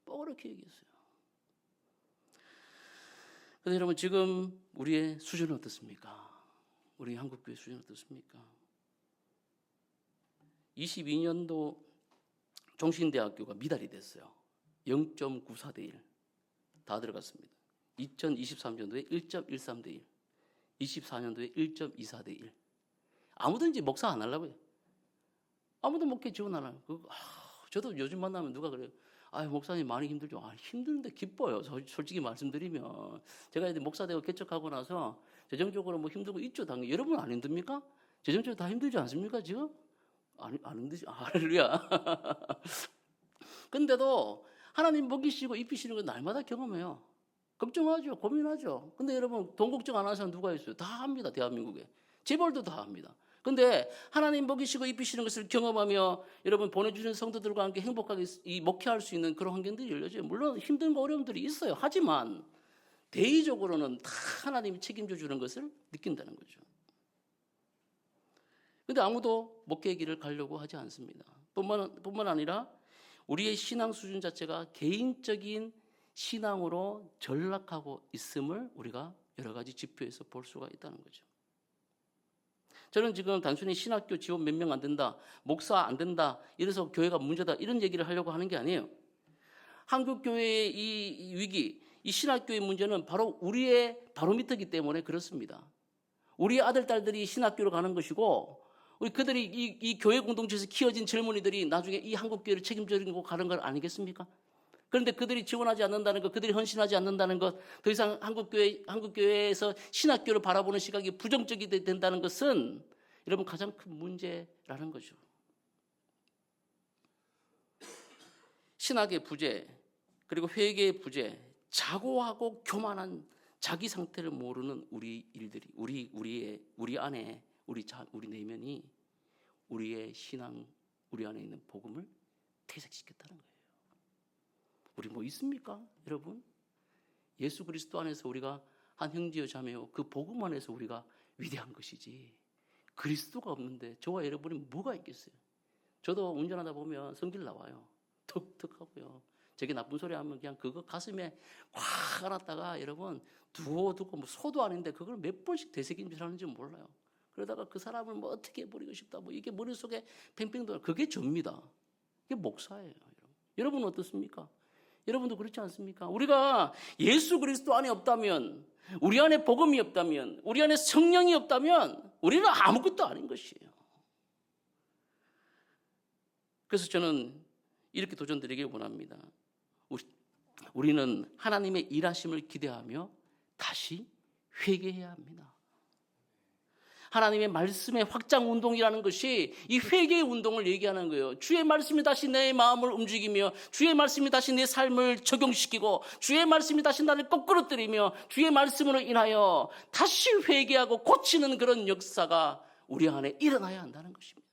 뭐 그렇게 얘기했어요. 그런데 여러분 지금 우리의 수준은 어떻습니까? 우리 한국교회 수준은 어떻습니까? 22년도 종신대학교가 미달이 됐어요. 0.94대 1. 다 들어갔습니다. 2023년도에 1.13대 1. 24년도에 1.24대 1. 아무도 이제 목사 안 하려고요. 아무도 목회 지원 안 하요. 저도 요즘 만나면 누가 그래요. 목사님 많이 힘들죠. 힘든데 기뻐요. 솔직히 말씀드리면. 제가 이제 목사 되고 개척하고 나서 재정적으로 뭐 힘들고 있죠. 당연히. 여러분 안 힘듭니까? 재정적으로 다 힘들지 않습니까, 지금? 안 힘들지. 할렐루야. 근데도 하나님 먹이시고 입히시는 건 날마다 경험해요. 걱정하죠. 고민하죠. 근데 여러분 돈 걱정 안 하는 사람 누가 있어요? 다 합니다. 대한민국에. 재벌도 다 합니다. 근데 하나님 먹이시고 입히시는 것을 경험하며 여러분 보내주신 성도들과 함께 행복하게 이 목회할 수 있는 그런 환경들이 열려져요. 물론 힘든 거 어려움들이 있어요. 하지만 대의적으로는 다 하나님이 책임져 주는 것을 느낀다는 거죠. 근데 아무도 목회의 길을 가려고 하지 않습니다. 뿐만 아니라 우리의 신앙 수준 자체가 개인적인 신앙으로 전락하고 있음을 우리가 여러 가지 지표에서 볼 수가 있다는 거죠. 저는 지금 단순히 신학교 지원 몇 명 안 된다, 목사 안 된다, 이래서 교회가 문제다 이런 얘기를 하려고 하는 게 아니에요. 한국교회의 이 위기, 이 신학교의 문제는 바로 우리의 바로미터이기 때문에 그렇습니다. 우리 아들, 딸들이 신학교로 가는 것이고 우리 그들이 이 교회 공동체에서 키워진 젊은이들이 나중에 이 한국교회를 책임지고 가는 것 아니겠습니까? 그런데 그들이 지원하지 않는다는 것, 그들이 헌신하지 않는다는 것, 더 이상 한국교회에서 신학교를 바라보는 시각이 부정적이 된다는 것은 여러분 가장 큰 문제라는 거죠. 신학의 부재, 그리고 회개의 부재, 자고하고 교만한 자기 상태를 모르는 우리 일들이, 우리 안에 우리 내면이 우리의 신앙, 우리 안에 있는 복음을 퇴색시켰다는 거예요. 우리 뭐 있습니까, 여러분? 예수 그리스도 안에서 우리가 한 형제여 자매요, 그 복음 안에서 우리가 위대한 것이지. 그리스도가 없는데 저와 여러분이 뭐가 있겠어요? 저도 운전하다 보면 성질 나와요. 턱턱하고요. 저게 나쁜 소리 하면 그냥 그거 가슴에 꽉 안았다가 여러분 두고 뭐 소도 아닌데 그걸 몇 번씩 되새김질 하는지 몰라요. 그러다가 그 사람을 뭐 어떻게 해버리고 싶다, 뭐 이게 머릿속에 팽팽 돌아. 그게 접니다. 이게 목사예요. 여러분은 어떻습니까? 여러분도 그렇지 않습니까? 우리가 예수 그리스도 안에 없다면, 우리 안에 복음이 없다면, 우리 안에 성령이 없다면 우리는 아무것도 아닌 것이에요. 그래서 저는 이렇게 도전드리길 원합니다. 우리는 하나님의 일하심을 기대하며 다시 회개해야 합니다. 하나님의 말씀의 확장 운동이라는 것이 이 회개의 운동을 얘기하는 거예요. 주의 말씀이 다시 내 마음을 움직이며, 주의 말씀이 다시 내 삶을 적용시키고, 주의 말씀이 다시 나를 거꾸로뜨리며, 주의 말씀으로 인하여 다시 회개하고 고치는 그런 역사가 우리 안에 일어나야 한다는 것입니다.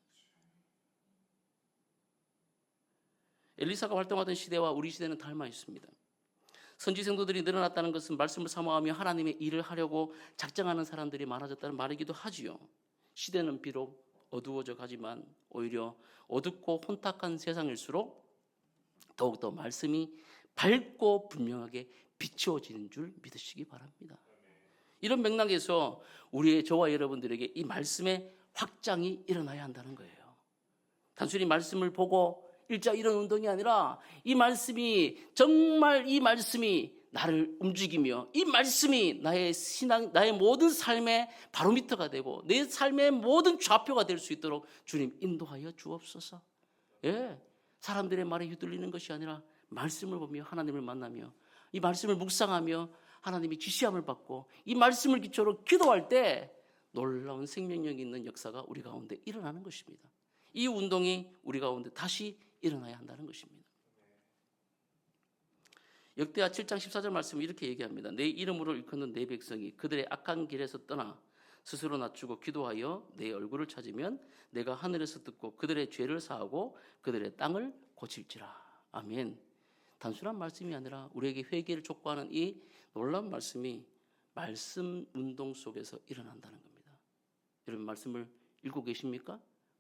엘리사가 활동하던 시대와 우리 시대는 닮아 있습니다. 선지 성도들이 늘어났다는 것은 말씀을 사모하며 하나님의 일을 하려고 작정하는 사람들이 많아졌다는 말이기도 하지요. 시대는 비록 어두워져 가지만 오히려 어둡고 혼탁한 세상일수록 더욱더 말씀이 밝고 분명하게 비추어지는 줄 믿으시기 바랍니다. 이런 맥락에서 저와 여러분들에게 이 말씀의 확장이 일어나야 한다는 거예요. 단순히 말씀을 보고 일자 이런 운동이 아니라 이 말씀이 정말 이 말씀이 나를 움직이며 이 말씀이 나의 신앙, 나의 모든 삶의 바로미터가 되고 내 삶의 모든 좌표가 될 수 있도록 주님 인도하여 주옵소서. 예, 사람들의 말에 휘둘리는 것이 아니라 말씀을 보며 하나님을 만나며 이 말씀을 묵상하며 하나님의 지시함을 받고 이 말씀을 기초로 기도할 때 놀라운 생명력이 있는 역사가 우리 가운데 일어나는 것입니다. 이 운동이 우리 가운데 다시 일어나야 한다는 것입니다. 역대하 7장 14절 말씀은 이렇게 얘기합니다. 내 이름으로 일컫는 내 백성이 그들의 악한 길에서 떠나 스스로 낮추고 기도하여 내 얼굴을 찾으면 내가 하늘에서 듣고 그들의 죄를 사하고 그들의 땅을 고칠지라. 아멘. 단순한 말씀이 아니라 우리에게 회개를 촉구하는 이 놀라운 말씀이 말씀 운동 속에서 일어난다는 겁니다. 여러분 말씀을 읽고 계십니까?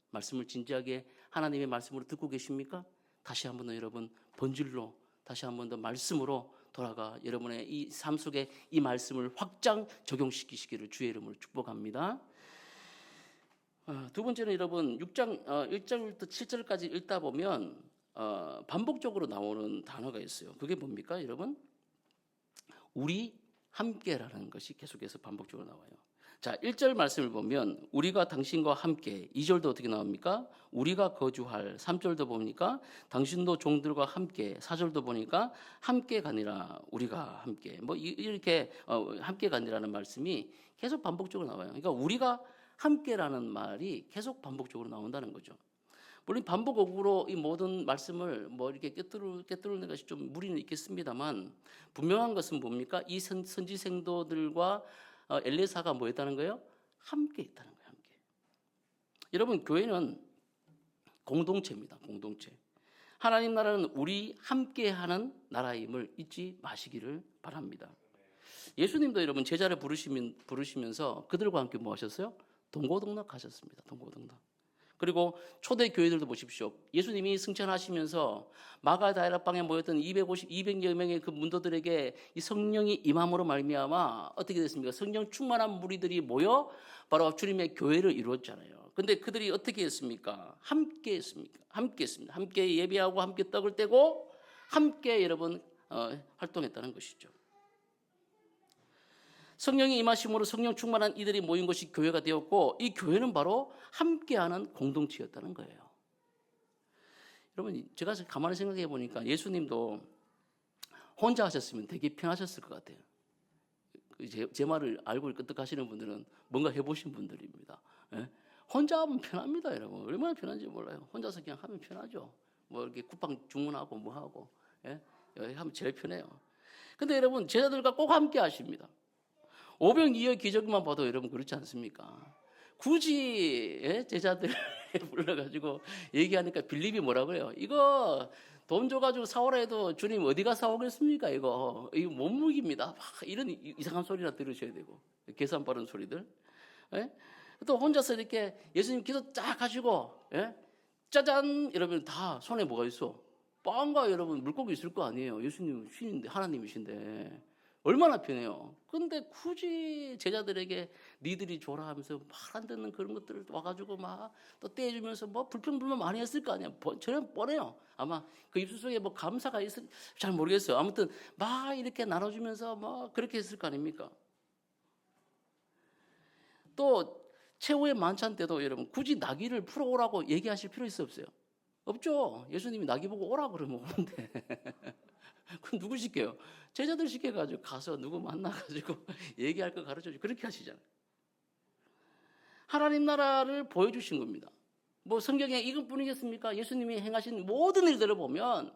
말씀을 진지하게 하나님의 말씀으로 듣고 계십니까? 다시 한번 더 여러분 본질로 다시 한번 더 말씀으로 돌아가 여러분의 이 삶 속에 이 말씀을 확장 적용시키시기를 주의 이름으로 축복합니다. 두 번째는 여러분 6장 1절부터 7절까지 읽다 보면 반복적으로 나오는 단어가 있어요. 그게 뭡니까 여러분? 우리 함께라는 것이 계속해서 반복적으로 나와요. 자, 1절 말씀을 보면 우리가 당신과 함께, 2절도 어떻게 나옵니까? 우리가 거주할, 3절도 보니까 당신도 종들과 함께, 4절도 보니까 함께 가니라, 우리가 함께. 뭐 이렇게 함께 가니라는 말씀이 계속 반복적으로 나와요. 그러니까 우리가 함께라는 말이 계속 반복적으로 나온다는 거죠. 물론 반복적으로 이 모든 말씀을 뭐 이렇게 꿰뚫는 것이 좀 무리는 있겠습니다만 분명한 것은 뭡니까? 이 선지 생도들과 엘리사가 뭐였다는 거예요? 함께 있다는 거예요. 함께. 여러분 교회는 공동체입니다. 공동체. 하나님 나라는 우리 함께하는 나라임을 잊지 마시기를 바랍니다. 예수님도 여러분 제자를 부르시면서 그들과 함께 뭐 하셨어요? 동고동락 하셨습니다. 동고동락. 그리고 초대 교회들도 보십시오. 예수님이 승천하시면서 마가다이락방에 모였던 200여 명의 그 문도들에게 이 성령이 임함으로 말미암아 어떻게 됐습니까? 성령 충만한 무리들이 모여 바로 주님의 교회를 이루었잖아요. 근데 그들이 어떻게 했습니까? 함께 했습니까? 함께 했습니다. 함께 예배하고 함께 떡을 떼고 함께 여러분 활동했다는 것이죠. 성령이 임하심으로 성령 충만한 이들이 모인 것이 교회가 되었고 이 교회는 바로 함께하는 공동체였다는 거예요. 여러분 제가 가만히 생각해 보니까 예수님도 혼자 하셨으면 되게 편하셨을 것 같아요. 제 말을 알고 끄떡하시는 분들은 뭔가 해보신 분들입니다. 예? 혼자 하면 편합니다, 여러분. 얼마나 편한지 몰라요. 혼자서 그냥 하면 편하죠. 뭐 이렇게 국방 주문하고 뭐 하고, 예? 하면 제일 편해요. 근데 여러분 제자들과 꼭 함께 하십니다. 오병이어 기적만 봐도 여러분 그렇지 않습니까? 굳이 제자들 불러가지고 얘기하니까 빌립이 뭐라고 해요? 이거 돈 줘가지고 사오라 해도 주님 어디 가서 사오겠습니까? 이거 못 먹입니다. 막 이런 이상한 소리나 들으셔야 되고 계산 빠른 소리들. 또 혼자서 이렇게 예수님 기도 쫙 하시고 짜잔 이러면 다 손에 뭐가 있어? 빵과 여러분 물고기 있을 거 아니에요. 예수님 신인데 하나님이신데 얼마나 편해요. 근데 굳이 제자들에게 니들이 줘라 하면서 말 안 듣는 그런 것들을 와가지고 막 또 떼주면서 뭐 불평불만 많이 했을 거 아니야. 저는 뻔해요. 아마 그 입술 속에 뭐 감사가 있을 잘 모르겠어요. 아무튼 막 이렇게 나눠주면서 뭐 그렇게 했을 거 아닙니까? 또 최후의 만찬 때도 여러분 굳이 나귀를 풀어오라고 얘기하실 필요 있어 없어요? 없죠. 예수님이 나귀 보고 오라 그러면 오는데 그럼 누구 시켜요? 제자들 시켜가지고 가서 누구 만나가지고 얘기할 거 가르쳐주고 그렇게 하시잖아요. 하나님 나라를 보여주신 겁니다. 뭐 성경에 이것뿐이겠습니까? 예수님이 행하신 모든 일들을 보면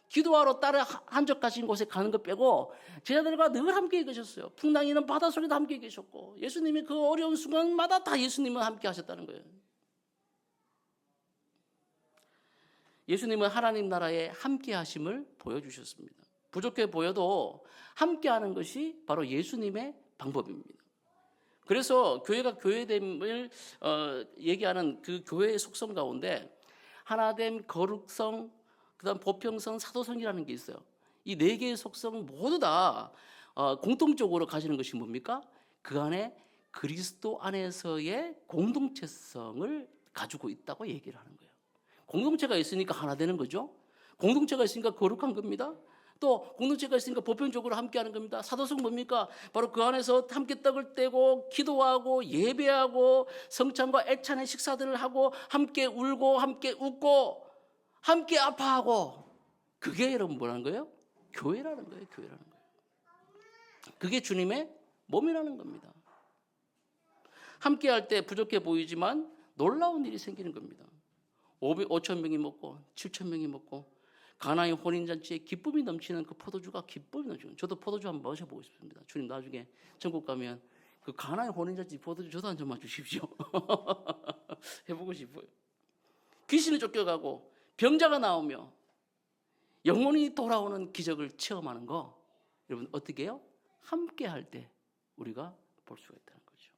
기도하러 따라 한적하신 곳에 가는 것 빼고 제자들과 늘 함께 계셨어요. 풍랑이는 바다 속에도 함께 계셨고 예수님이 그 어려운 순간마다 다 예수님은 함께 하셨다는 거예요. 예수님은 하나님 나라의 함께 하심을 보여주셨습니다. 부족해 보여도 함께 하는 것이 바로 예수님의 방법입니다. 그래서 교회가 교회됨을 얘기하는 그 교회의 속성 가운데 하나됨, 거룩성, 그다음 보평성, 사도성이라는 게 있어요. 이 네 개의 속성 모두 다 공통적으로 가지는 것이 뭡니까? 그 안에 그리스도 안에서의 공동체성을 가지고 있다고 얘기를 하는 거예요. 공동체가 있으니까 하나 되는 거죠. 공동체가 있으니까 거룩한 겁니다. 또 공동체가 있으니까 보편적으로 함께하는 겁니다. 사도성 뭡니까? 바로 그 안에서 함께 떡을 떼고 기도하고 예배하고 성찬과 애찬의 식사들을 하고 함께 울고 함께 웃고 함께 아파하고 그게 여러분 뭐라는 거예요? 교회라는 거예요. 교회라는 거예요. 그게 주님의 몸이라는 겁니다. 함께할 때 부족해 보이지만 놀라운 일이 생기는 겁니다. 5천 명이 먹고 7천 명이 먹고 가나의 혼인잔치에 기쁨이 넘치는 그 포도주가 기쁨이 넘치는 저도 포도주 한번 마셔보고 싶습니다. 주님 나중에 천국 가면 그 가나의 혼인잔치 포도주 저도 한 잔만 주십시오. 해보고 싶어요. 귀신을 쫓겨가고 병자가 나오며 영혼이 돌아오는 기적을 체험하는 거 여러분 어떻게 해요? 함께 할 때 우리가 볼 수가 있다는 거죠.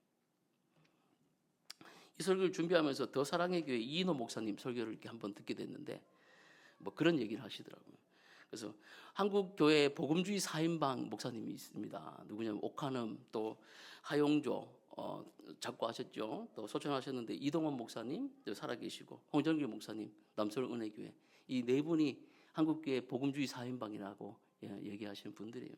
이 설교를 준비하면서 더 사랑의 교회 이인호 목사님 설교를 이렇게 한번 듣게 됐는데 뭐 그런 얘기를 하시더라고요. 그래서 한국 교회 복음주의 4인방 목사님이 있습니다. 누구냐면 옥한음 또 하용조 작고하셨죠. 또 소천하셨는데 이동원 목사님 살아계시고 홍정길 목사님 남서울 은혜교회 이 네 분이 한국교회 복음주의 4인방이라고 얘기하시는 분들이에요.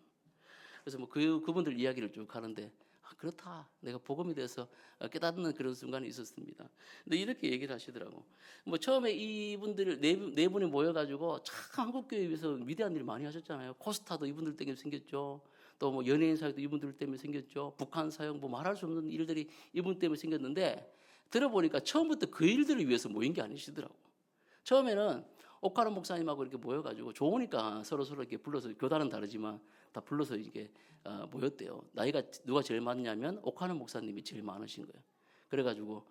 그래서 뭐 그분들 이야기를 쭉 하는데 그렇다. 내가 복음에 대해서 깨닫는 그런 순간이 있었습니다. 근데 이렇게 얘기를 하시더라고. 뭐 처음에 이분들 네 분이 모여가지고 참 한국교회 위해서 위대한 일 많이 하셨잖아요. 코스타도 이분들 때문에 생겼죠. 또 뭐 연예인 사역도 이분들 때문에 생겼죠. 북한 사역 뭐 말할 수 없는 일들이 이분 때문에 생겼는데 들어보니까 처음부터 그 일들을 위해서 모인 게 아니시더라고. 처음에는 오카노 목사님하고 이렇게 모여가지고 좋으니까 서로 이렇게 불러서 교단은 다르지만 다 불러서 이게 모였대요. 나이가 누가 제일 많냐면 오카노 목사님이 제일 많으신 거예요. 그래가지고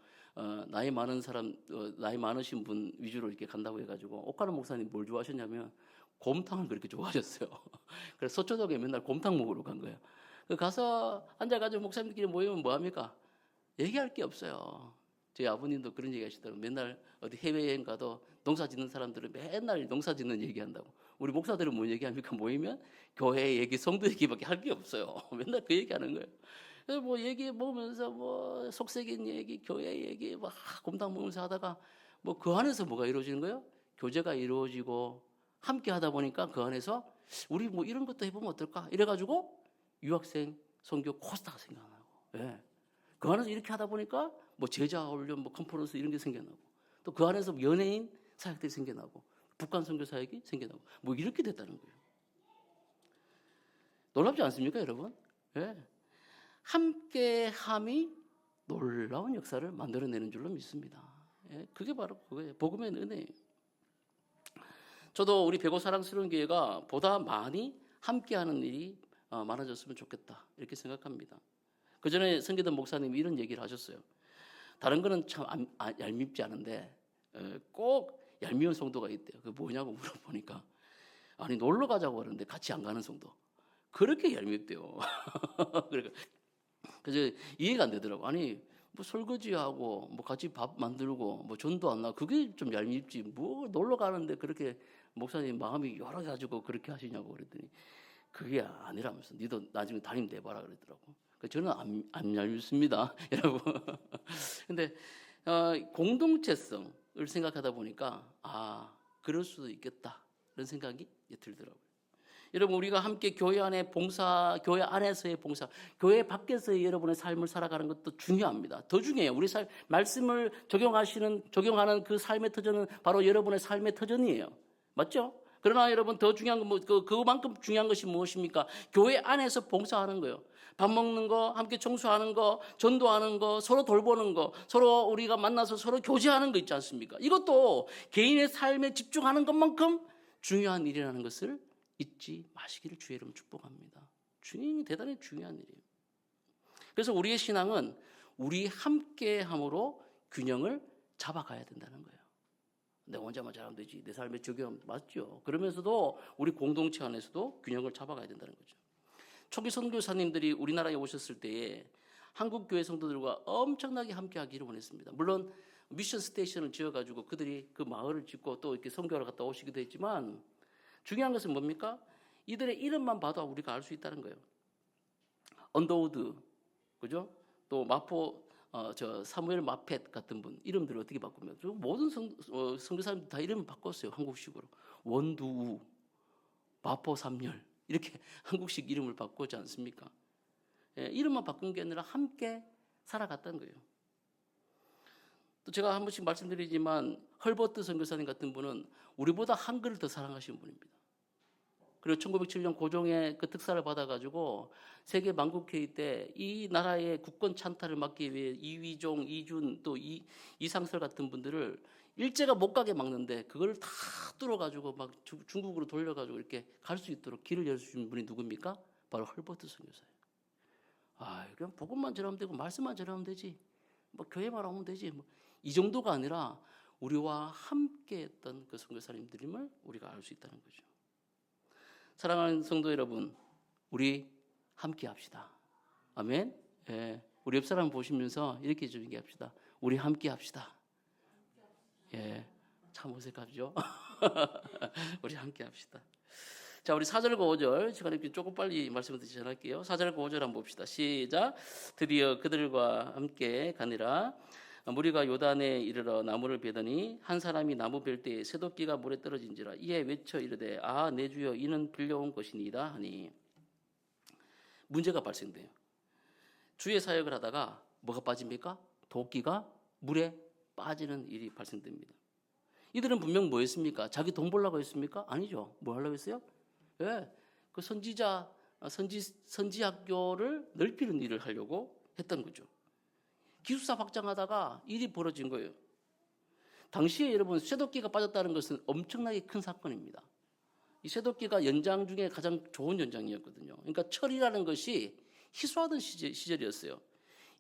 나이 많은 사람, 나이 많으신 분 위주로 이렇게 간다고 해가지고 오카노 목사님 뭘 좋아하셨냐면 곰탕을 그렇게 좋아하셨어요. 그래서 서초동에 맨날 곰탕 먹으러 간 거예요. 가서 앉아가지고 목사님들끼리 모이면 뭐 합니까? 얘기할 게 없어요. 저희 아버님도 그런 얘기 하시더라고요. 맨날 어디 해외여행 가도 농사 짓는 사람들은 맨날 농사 짓는 얘기한다고. 우리 목사들은 뭐 얘기합니까? 모이면 교회 얘기, 성도 얘기밖에 할 게 없어요. 맨날 그 얘기하는 거예요. 그래서 뭐 얘기 먹으면서 뭐 속썩인 얘기, 교회 얘기 막 곰탕 먹으면서 하다가 뭐 그 안에서 뭐가 이루어지는 거예요? 교제가 이루어지고 함께 하다 보니까 그 안에서 우리 뭐 이런 것도 해보면 어떨까? 이래가지고 유학생 선교 코스타가 생겨나고, 예. 그 안에서 이렇게 하다 보니까 뭐 제자 훈련, 뭐 컨퍼런스 이런 게 생겨나고, 또 그 안에서 연예인 사역들이 생겨나고, 북한 선교 사역이 생겨나고, 뭐 이렇게 됐다는 거예요. 놀랍지 않습니까, 여러분? 예. 함께함이 놀라운 역사를 만들어내는 줄로 믿습니다. 예. 그게 바로 그거예요. 복음의 은혜예요. 저도 우리 배고 사랑스러운 교회가 보다 많이 함께하는 일이 많아졌으면 좋겠다 이렇게 생각합니다. 그 전에 성기던 목사님이 이런 얘기를 하셨어요. 다른 거는 참 얄밉지 않은데 꼭 얄미운 성도가 있대요. 그게 뭐냐고 물어보니까 아니 놀러 가자고 하는데 같이 안 가는 성도. 그렇게 얄밉대요. 그래서 이해가 안 되더라고. 아니 뭐 설거지하고 뭐 같이 밥 만들고 뭐 전도 안 나고 그게 좀 얄밉지 뭐 놀러 가는데 그렇게 목사님 마음이 여러 가지고 그렇게 하시냐고 그랬더니 그게 아니라면서 니도 나중에 담임 내봐라 그러더라고. 저는 안 얄밉습니다, 여러분. 근데 공동체성을 생각하다 보니까 그럴 수도 있겠다 이런 생각이 들더라고요. 여러분 우리가 함께 교회 안에 봉사, 교회 안에서의 봉사, 교회 밖에서의 여러분의 삶을 살아가는 것도 중요합니다. 더 중요해요. 우리 말씀을 적용하는 그 삶의 터전은 바로 여러분의 삶의 터전이에요. 맞죠? 그러나 여러분 더 중요한 건 그만큼 중요한 것이 무엇입니까? 교회 안에서 봉사하는 거예요. 밥 먹는 거, 함께 청소하는 거, 전도하는 거, 서로 돌보는 거, 서로 우리가 만나서 서로 교제하는 거 있지 않습니까? 이것도 개인의 삶에 집중하는 것만큼 중요한 일이라는 것을 잊지 마시기를 주의 이름으로 축복합니다. 대단히 중요한 일이에요. 그래서 우리의 신앙은 우리 함께함으로 균형을 잡아가야 된다는 거예요. 내 혼자만 잘하면 되지. 내 삶에 적용하면 맞죠. 그러면서도 우리 공동체 안에서도 균형을 잡아가야 된다는 거죠. 초기 선교사님들이 우리나라에 오셨을 때에 한국 교회 성도들과 엄청나게 함께하기를 원했습니다. 물론 미션 스테이션을 지어가지고 그들이 그 마을을 짓고 또 이렇게 선교하러 갔다 오시기도 했지만 중요한 것은 뭡니까? 이들의 이름만 봐도 우리가 알 수 있다는 거예요. 언더우드, 그죠? 또 마포 사무엘 마펫 같은 분 이름들을 어떻게 바꾸면 모든 선교사님들 다 이름을 바꿨어요. 한국식으로 원두우, 마포 삼열 이렇게 한국식 이름을 바꾸지 않습니까? 예, 이름만 바꾼 게 아니라 함께 살아갔다는 거예요. 또 제가 한 번씩 말씀드리지만 헐버트 선교사님 같은 분은 우리보다 한글을 더 사랑하시는 분입니다. 그리고 1907년 고종의 그 특사를 받아가지고 세계 만국회의 때 이 나라의 국권 찬탈을 막기 위해 이휘종, 이준 또 이상설 같은 분들을 일제가 못 가게 막는데 그걸 다 뚫어가지고 막 중국으로 돌려가지고 이렇게 갈 수 있도록 길을 열어주신 분이 누굽니까? 바로 헐버트 선교사예요. 그냥 복음만 전하면 되고 말씀만 전하면 되지. 뭐 교회만 오면 되지. 뭐 이 정도가 아니라 우리와 함께했던 그 선교사님들임을 우리가 알 수 있다는 거죠. 사랑하는 성도 여러분, 우리 함께 합시다. 아멘. 예, 우리 옆 사람 보시면서 이렇게 좀 얘기합시다. 우리 함께 합시다. 예, 참 어색하죠. 우리 함께 합시다. 자, 우리 4절과 5절 시간이 조금 빨리 말씀을 드리지 않을게요. 4절과 5절 한번 봅시다. 시작. 드디어 그들과 함께 가니라. 무리가 요단에 이르러 나무를 베더니 한 사람이 나무 벨 때에 쇠도끼가 물에 떨어진지라. 이에 외쳐 이르되 내 주여 이는 빌려온 것이니이다 하니 문제가 발생돼요. 주의 사역을 하다가 뭐가 빠집니까? 도끼가 물에 빠지는 일이 발생됩니다. 이들은 분명 뭐 했습니까? 자기 돈 벌려고 했습니까? 아니죠. 뭐 하려고 했어요? 예, 그 선지학교를 넓히는 일을 하려고 했던 거죠. 기숙사 확장하다가 일이 벌어진 거예요. 당시에 여러분 쇠도끼가 빠졌다는 것은 엄청나게 큰 사건입니다. 이 쇠도끼가 연장 중에 가장 좋은 연장이었거든요. 그러니까 철이라는 것이 희소하던 시절이었어요.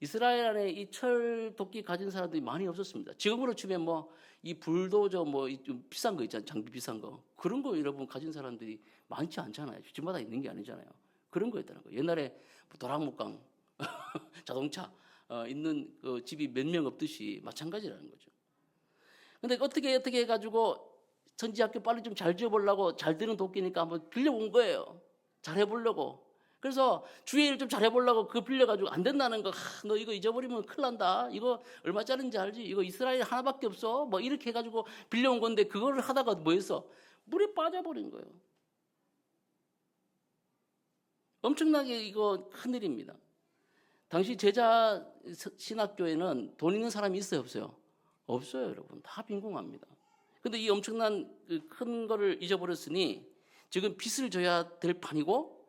이스라엘 안에 이 철도끼 가진 사람들이 많이 없었습니다. 지금으로 치면 뭐 이 불도저 뭐 좀 비싼 거 있잖아요. 장비 비싼 거. 그런 거 여러분 가진 사람들이 많지 않잖아요. 집마다 있는 게 아니잖아요. 그런 거였다는 거예요. 옛날에 도랑목강 자동차 있는 그 집이 몇 명 없듯이 마찬가지라는 거죠. 근데 어떻게 해가지고 선지학교 빨리 좀 잘 지어보려고 잘 되는 도끼니까 한번 빌려온 거예요. 잘해보려고. 그래서 주의 일 좀 잘해보려고 그거 빌려가지고 안 된다는 거. 너 이거 잊어버리면 큰일 난다. 이거 얼마짜리인지 알지? 이거 이스라엘 하나밖에 없어. 뭐 이렇게 해가지고 빌려온 건데 그거를 하다가 뭐 했어? 물에 빠져버린 거예요. 엄청나게 이거 큰일입니다. 당시 제자 신학교에는 돈 있는 사람이 있어요, 없어요? 없어요, 여러분. 다 빈궁합니다. 근데 이 엄청난 큰 거를 잊어버렸으니 지금 빚을 져야 될 판이고,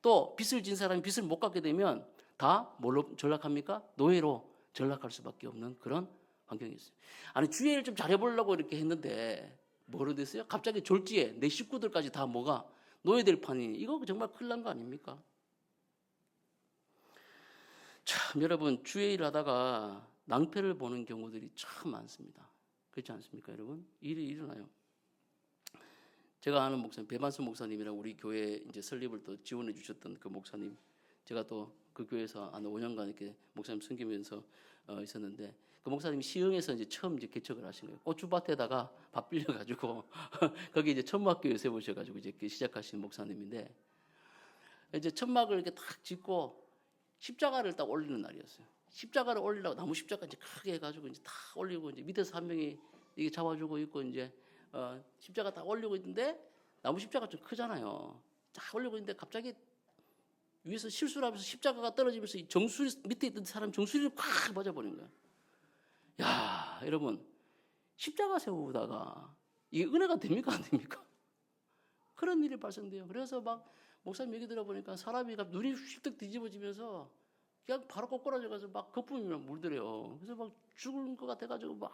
또 빚을 진 사람이 빚을 못 갚게 되면 다 뭘로 전락합니까? 노예로 전락할 수밖에 없는 그런 환경이 있어요. 아니 주의 일 좀 잘해보려고 이렇게 했는데 뭐로 됐어요? 갑자기 졸지에 내 식구들까지 다 뭐가 노예될 판이니 이거 정말 큰일 난 거 아닙니까? 참 여러분 주의 일을 하다가 낭패를 보는 경우들이 참 많습니다. 그렇지 않습니까, 여러분? 일이 일어나요. 제가 아는 목사님, 배만수 목사님이랑 우리 교회 이제 설립을 또 지원해 주셨던 그 목사님, 제가 또 그 교회에서 한 5년간 이렇게 목사님 섬기면서 있었는데, 그 목사님이 시흥에서 이제 처음 이제 개척을 하신 거예요. 고추밭에다가 밥 빌려가지고 거기 이제 천막교회 세우셔가지고 이제 시작하신 목사님인데, 이제 천막을 이렇게 딱 짓고 십자가를 딱 올리는 날이었어요. 십자가를 올리려고 나무 십자가 이제 크게 해가지고 이제 다 올리고 이제 밑에서 한 명이 이게 잡아주고 있고 이제 십자가 딱 올리고 있는데 나무 십자가 좀 크잖아요. 딱 올리고 있는데 갑자기 위에서 실수를 하면서 십자가가 떨어지면서 이 정수리 밑에 있던 사람 정수리를 콱 맞아버린 거예요. 야, 여러분 십자가 세우다가 이게 은혜가 됩니까 안 됩니까? 그런 일이 발생돼요. 그래서 막 목사님 얘기 들어보니까 사람이 눈이 휘떡 뒤집어지면서 그냥 바로 꼬꾸라져가서 막 거품이랑 물들여요. 그래서 막 죽을 것 같아가지고 막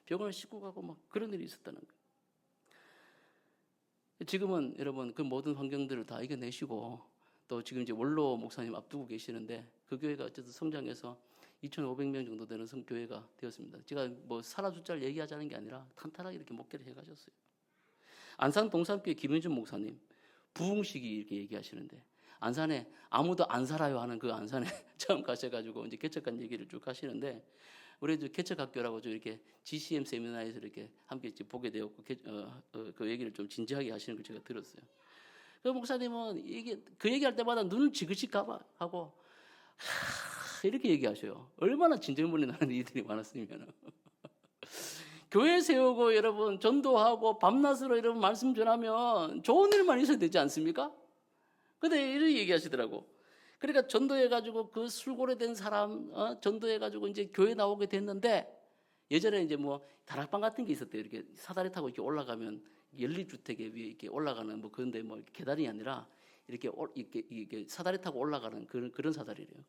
병원을 싣고 가고 막 그런 일이 있었다는 거예요. 지금은 여러분 그 모든 환경들을 다 이겨내시고 또 지금 이제 원로 목사님 앞두고 계시는데 그 교회가 어쨌든 성장해서 2,500명 정도 되는 성교회가 되었습니다. 제가 뭐 사라 숫자를 얘기하자는 게 아니라 탄탄하게 이렇게 목회를 해가셨어요. 안산 동산교회 김윤준 목사님 부흥식이 이렇게 얘기하시는데 안산에 아무도 안 살아요 하는 그 안산에 처음 가셔가지고 이제 개척한 얘기를 쭉 하시는데 우리 개척학교라고 좀 이렇게 GCM 세미나에서 이렇게 함께 보게 되었고 그 얘기를 좀 진지하게 하시는 걸 제가 들었어요. 그 목사님은 이게 그 얘기할 때마다 눈을 지그시 하고 이렇게 얘기하셔요. 얼마나 진절머리 나는 일들이 많았으면. 교회 세우고 여러분 전도하고 밤낮으로 여러분 말씀 전하면 좋은 일만 있어야 되지 않습니까? 근데 이렇게 얘기하시더라고. 그러니까 전도해가지고 그 술고래된 사람 전도해가지고 이제 교회 나오게 됐는데 예전에 이제 뭐 다락방 같은 게 있었대요. 이렇게 사다리 타고 이렇게 올라가면 연립주택에 위에 이렇게 올라가는 뭐 그런데 뭐 계단이 아니라 이렇게 사다리 타고 올라가는 그런 사다리래요.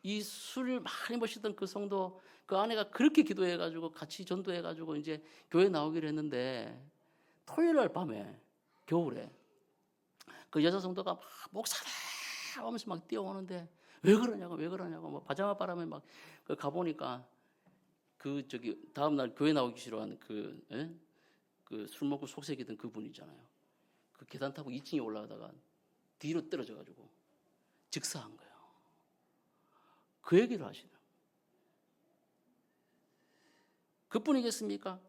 이 술을 많이 마시던 그 성도 그 아내가 그렇게 기도해가지고 같이 전도해가지고 이제 교회 나오기로 했는데 토요일 날 밤에 겨울에 그 여자 성도가 막 목사라 하면서 막 뛰어오는데 왜 그러냐고 뭐 파자마 바람에 막 가보니까 그 다음 날 교회 나오기 싫어하는 그 술 먹고 속색이던 그분이잖아요. 그 계단 타고 2층에 올라가다가 뒤로 떨어져가지고 즉사한 거예요. 그 얘기를 하시나. 그뿐이겠습니까?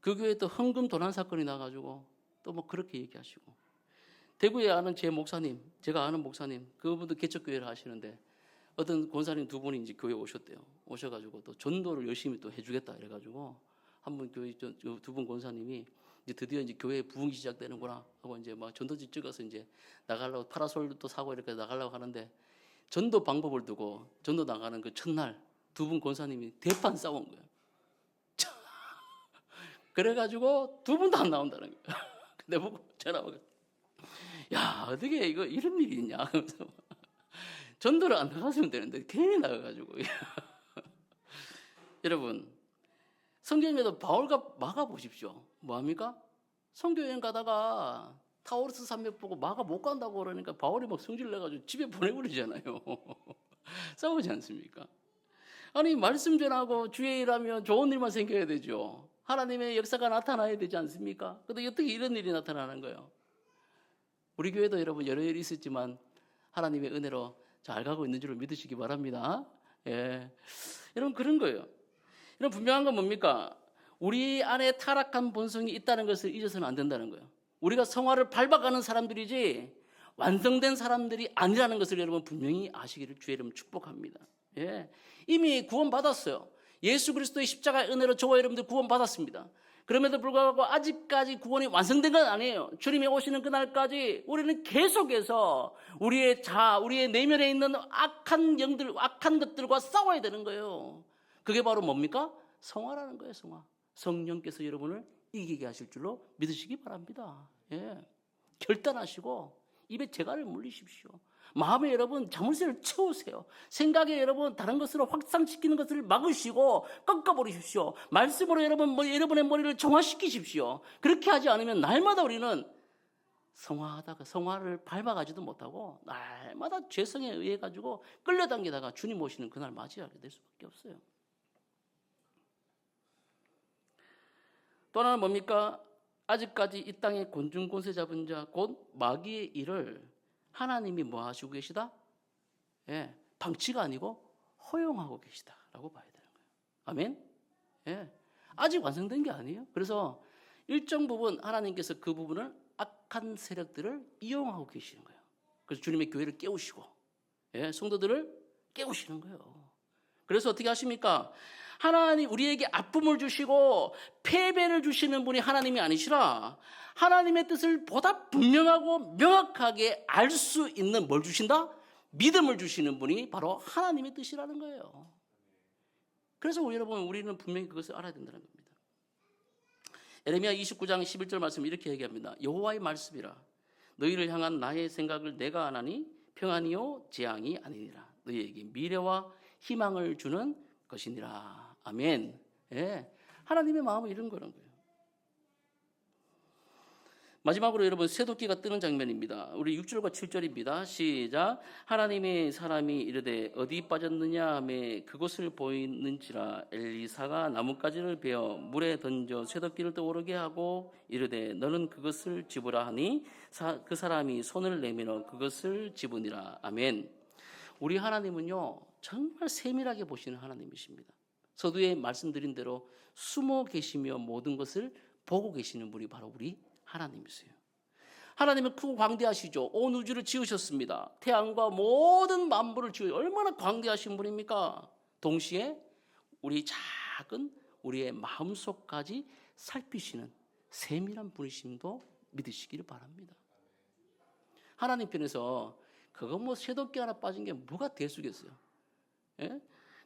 그 교회에 또 헌금 도난 사건이 나가지고 또 뭐 그렇게 얘기하시고. 대구에 아는 제가 아는 목사님, 그분도 개척교회를 하시는데 어떤 권사님 두 분이 이제 교회에 오셨대요. 오셔가지고 또 전도를 열심히 또 해주겠다 이래가지고 한 분 교회 두 분 권사님이 이제 드디어 이제 교회 부흥이 시작되는구나 하고 이제 막 전도지 찍어서 이제 나가려고 파라솔도 사고 이렇게 나가려고 하는데 전도 방법을 두고 전도 나가는 그 첫날 두 분 권사님이 대판 싸운 거예요. 그래가지고 두 분도 안 나온다는 거예요. 근데 보고 전화가 야 어떻게 이거 이런 일이 있냐 하면서 전도를 안 나갔으면 되는데 괜히 나가가지고 여러분 성경에도 바울과 마가 보십시오. 뭐합니까? 선교여행 가다가 타오르스 산맥 보고 마가 못 간다고 그러니까 바울이 막 성질 내가지고 집에 보내버리잖아요. 싸우지 않습니까? 아니 말씀 전하고 주의 일하면 좋은 일만 생겨야 되죠. 하나님의 역사가 나타나야 되지 않습니까? 근데 어떻게 이런 일이 나타나는 거예요? 우리 교회도 여러분 여러 일이 있었지만 하나님의 은혜로 잘 가고 있는 줄을 믿으시기 바랍니다. 예, 여러분 그런 거예요. 여러분 분명한 건 뭡니까? 우리 안에 타락한 본성이 있다는 것을 잊어서는 안 된다는 거예요. 우리가 성화를 밟아가는 사람들이지 완성된 사람들이 아니라는 것을 여러분 분명히 아시기를 주의 이름 축복합니다. 예, 이미 구원받았어요. 예수 그리스도의 십자가의 은혜로 저와 여러분들 구원받았습니다. 그럼에도 불구하고 아직까지 구원이 완성된 건 아니에요. 주님이 오시는 그날까지 우리는 계속해서 우리의 우리의 내면에 있는 악한 영들, 악한 것들과 싸워야 되는 거예요. 그게 바로 뭡니까? 성화라는 거예요, 성화. 성령께서 여러분을 이기게 하실 줄로 믿으시기 바랍니다. 예. 결단하시고 입에 재갈을 물리십시오. 마음에 여러분 자물쇠를 채우세요. 생각에 여러분 다른 것으로 확산시키는 것을 막으시고 꺾어버리십시오. 말씀으로 여러분의 머리를 정화시키십시오. 그렇게 하지 않으면 날마다 우리는 성화하다가 성화를 밟아가지도 못하고 날마다 죄성에 의해 가지고 끌려당기다가 주님 오시는 그날 맞이하게 될 수밖에 없어요. 또 하나는 뭡니까? 아직까지 이 땅에 곤충곤세 잡은 자 곧 마귀의 일을 하나님이 뭐 하시고 계시다? 예, 방치가 아니고 허용하고 계시다라고 봐야 되는 거예요. 아멘? 예, 아직 완성된 게 아니에요. 그래서 일정 부분 하나님께서 그 부분을 악한 세력들을 이용하고 계시는 거예요. 그래서 주님의 교회를 깨우시고 성도들을 깨우시는 거예요. 그래서 어떻게 하십니까? 하나님 우리에게 아픔을 주시고 패배를 주시는 분이 하나님이 아니시라 하나님의 뜻을 보다 분명하고 명확하게 알 수 있는 뭘 주신다? 믿음을 주시는 분이 바로 하나님의 뜻이라는 거예요. 그래서 우리는 분명히 그것을 알아야 된다는 겁니다. 에레미야 29장 11절 말씀 이렇게 얘기합니다. 여호와의 말씀이라 너희를 향한 나의 생각을 내가 아나니 평안이요 재앙이 아니니라. 너희에게 미래와 희망을 주는 것이니라. 아멘. 예, 하나님의 마음은 이런 거란 거예요. 마지막으로 여러분 쇠도끼가 뜨는 장면입니다. 우리 6절과 7절입니다. 시작. 하나님의 사람이 이르되 어디 빠졌느냐 하매 그곳을 보이는지라 엘리사가 나뭇가지를 베어 물에 던져 쇠도끼를 떠오르게 하고 이르되 너는 그것을 집으라 하니 그 사람이 손을 내밀어 그것을 집으니라. 아멘. 우리 하나님은요 정말 세밀하게 보시는 하나님이십니다. 서두에 말씀드린 대로 숨어 계시며 모든 것을 보고 계시는 분이 바로 우리 하나님이세요. 하나님은 크고 광대하시죠. 온 우주를 지으셨습니다. 태양과 모든 만물을 지으 얼마나 광대하신 분입니까? 동시에 우리 작은 우리의 마음속까지 살피시는 세밀한 분이심도 믿으시기를 바랍니다. 하나님 편에서 그거 뭐 쇠도끼 하나 빠진 게 뭐가 대수겠어요? 예?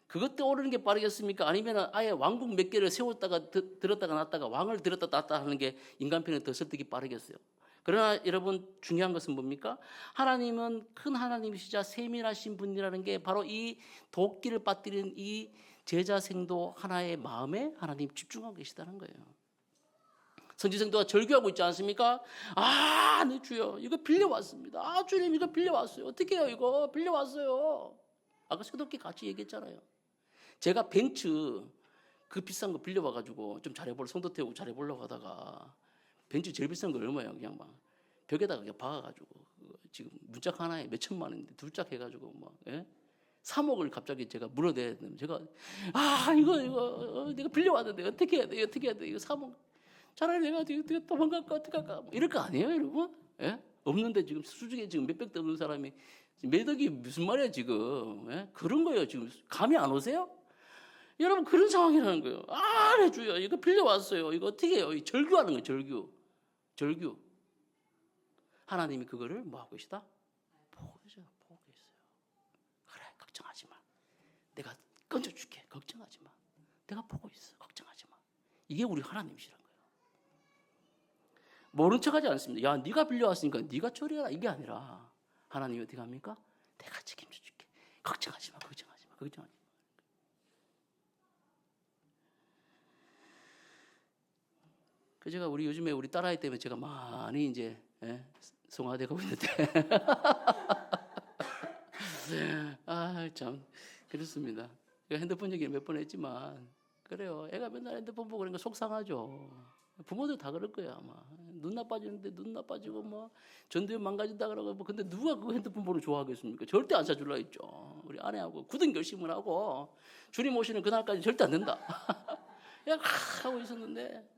그것 떠오르는 게 빠르겠습니까? 아니면 아예 왕국 몇 개를 세웠다가 들었다가 놨다가 왕을 들었다 놨다 하는 게 인간편에 더 설득이 빠르겠어요. 그러나 여러분 중요한 것은 뭡니까? 하나님은 큰 하나님이시자 세밀하신 분이라는 게 바로 이 도끼를 빠뜨린 이 제자생도 하나의 마음에 하나님 집중하고 계시다는 거예요. 선지생도가 절규하고 있지 않습니까? 아, 네 주여 이거 빌려왔습니다. 아 주님 이거 빌려왔어요. 어떻게 해요 이거 빌려왔어요. 아까 쇠도끼 같이 얘기했잖아요. 제가 벤츠 그 비싼 거 빌려와가지고 좀 잘해보려 성도 태우고 잘해보려고 하다가 벤츠 제일 비싼 거 얼마예요? 그냥 막 벽에다가 그냥 박아가지고 지금 문짝 하나에 몇 천만 원인데 두 짝 해가지고 막 3억을 갑자기 제가 물어내야 되면 제가 이거 내가 빌려왔는데 어떻게 해야 돼? 어떻게 해야 돼? 이거 3억 차라리 내가 도망갈까 어떻게 할까? 뭐 이럴 거 아니에요, 여러분? 예? 없는데 지금 수중에 지금 몇백도 없는 사람이 매덕이 무슨 말이야 지금? 예? 그런 거예요 지금 감이 안 오세요? 여러분 그런 상황이라는 거예요. 아, 네 주여 이거 빌려왔어요. 이거 어떻게 해요? 절규하는 거예요. 절규. 하나님이 그거를 뭐 하고 계시다? 보고 계셔요. 그래 걱정하지 마. 내가 건져줄게. 걱정하지 마. 내가 보고 있어. 걱정하지 마. 이게 우리 하나님이시란 거예요. 모른 척하지 않습니다. 야 네가 빌려왔으니까 네가 처리해라 이게 아니라 하나님이 어떻게 합니까? 내가 책임져줄게. 걱정하지 마. 그 제가 요즘에 우리 딸아이 때문에 제가 많이 이제 성화되고 있는데 아 참 그렇습니다. 핸드폰 얘기 몇 번 했지만 그래요. 애가 맨날 핸드폰 보고 그러니까 속상하죠. 부모들 다 그럴 거야 아마. 눈 나빠지는데 눈 나빠지고 뭐 전두엽 망가진다 그러고 뭐 근데 누가 그 핸드폰 보는 좋아하겠습니까? 절대 안 사줄라 했죠. 우리 아내하고 굳은 결심을 하고 주님 오시는 그날까지 절대 안 된다. 그냥 하고 있었는데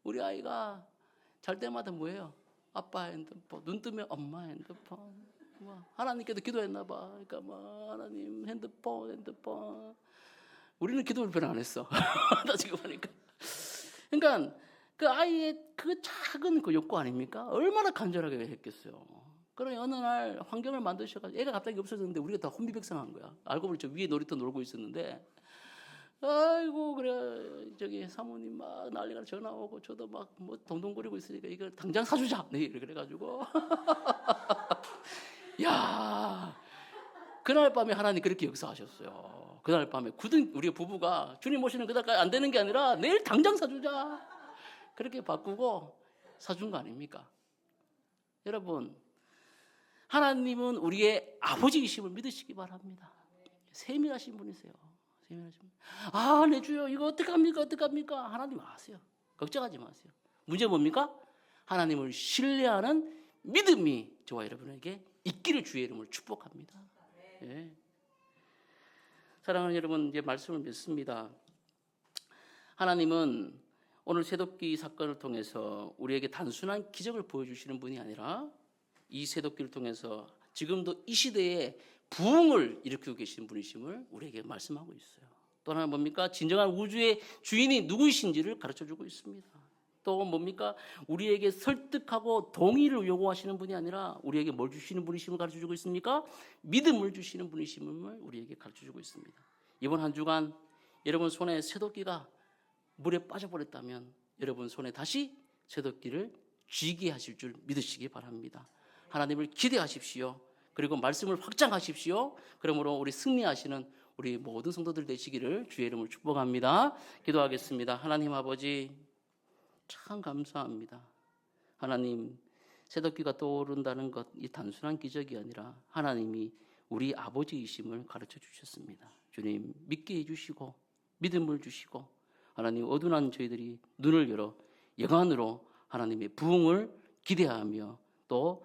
우리 아이가 잘 때마다 뭐예요? 아빠 핸드폰, 눈 뜨면 엄마 핸드폰. 뭐 하나님께도 기도했나 봐. 그러니까 뭐 하나님 핸드폰. 우리는 기도를 별로 안 했어. 나 지금 보니까. 그러니까 그 아이의 그 작은 그 욕구 아닙니까? 얼마나 간절하게 했겠어요. 그러니 어느 날 환경을 만드셔가지고 애가 갑자기 없어졌는데 우리가 다 혼비백산한 거야. 알고 보니 저 위에 놀이터 놀고 있었는데 아이고 그래 저기 사모님 막 난리가 전화 오고 저도 막 뭐 동동거리고 있으니까 이걸 당장 사주자. 네 그래가지고 야 그날 밤에 하나님 그렇게 역사하셨어요. 그날 밤에 굳은 우리 부부가 주님 오시는 그날까지 안 되는 게 아니라 내일 당장 사주자. 그렇게 바꾸고 사준 거 아닙니까? 여러분 하나님은 우리의 아버지이심을 믿으시기 바랍니다. 세밀하신 분이세요. 아, 내 주여 이거 어떡합니까? 하나님 아세요. 걱정하지 마세요. 문제 뭡니까? 하나님을 신뢰하는 믿음이 저와 여러분에게 있기를 주의 이름으로 축복합니다. 예. 사랑하는 여러분 이제 말씀을 믿습니다. 하나님은 오늘 새돋기 사건을 통해서 우리에게 단순한 기적을 보여주시는 분이 아니라 이 새돋기를 통해서 지금도 이 시대에 부흥을 일으키고 계신 분이심을 우리에게 말씀하고 있어요. 또 하나 뭡니까? 진정한 우주의 주인이 누구이신지를 가르쳐주고 있습니다. 또 뭡니까? 우리에게 설득하고 동의를 요구하시는 분이 아니라 우리에게 뭘 주시는 분이심을 가르쳐주고 있습니까? 믿음을 주시는 분이심을 우리에게 가르쳐주고 있습니다. 이번 한 주간 여러분 손에 새돋기가 물에 빠져버렸다면 여러분 손에 다시 새돋기를 쥐게 하실 줄 믿으시기 바랍니다. 하나님을 기대하십시오. 그리고 말씀을 확장하십시오. 그러므로 우리 승리하시는 우리 모든 성도들 되시기를 주의 이름으로 축복합니다. 기도하겠습니다. 하나님 아버지 참 감사합니다. 하나님 새돋기가 떠오른다는 것 이 단순한 기적이 아니라 하나님이 우리 아버지이심을 가르쳐 주셨습니다. 주님 믿게 해주시고 믿음을 주시고 하나님 어두운 저희들이 눈을 열어 영안으로 하나님의 부흥을 기대하며 또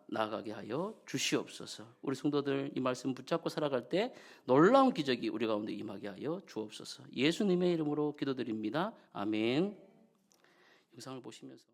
나아가게 하여 주시옵소서. 우리 성도들 이 말씀 붙잡고 살아갈 때 놀라운 기적이 우리 가운데 임하게 하여 주옵소서. 예수님의 이름으로 기도드립니다. 아멘. 영상을 보시면서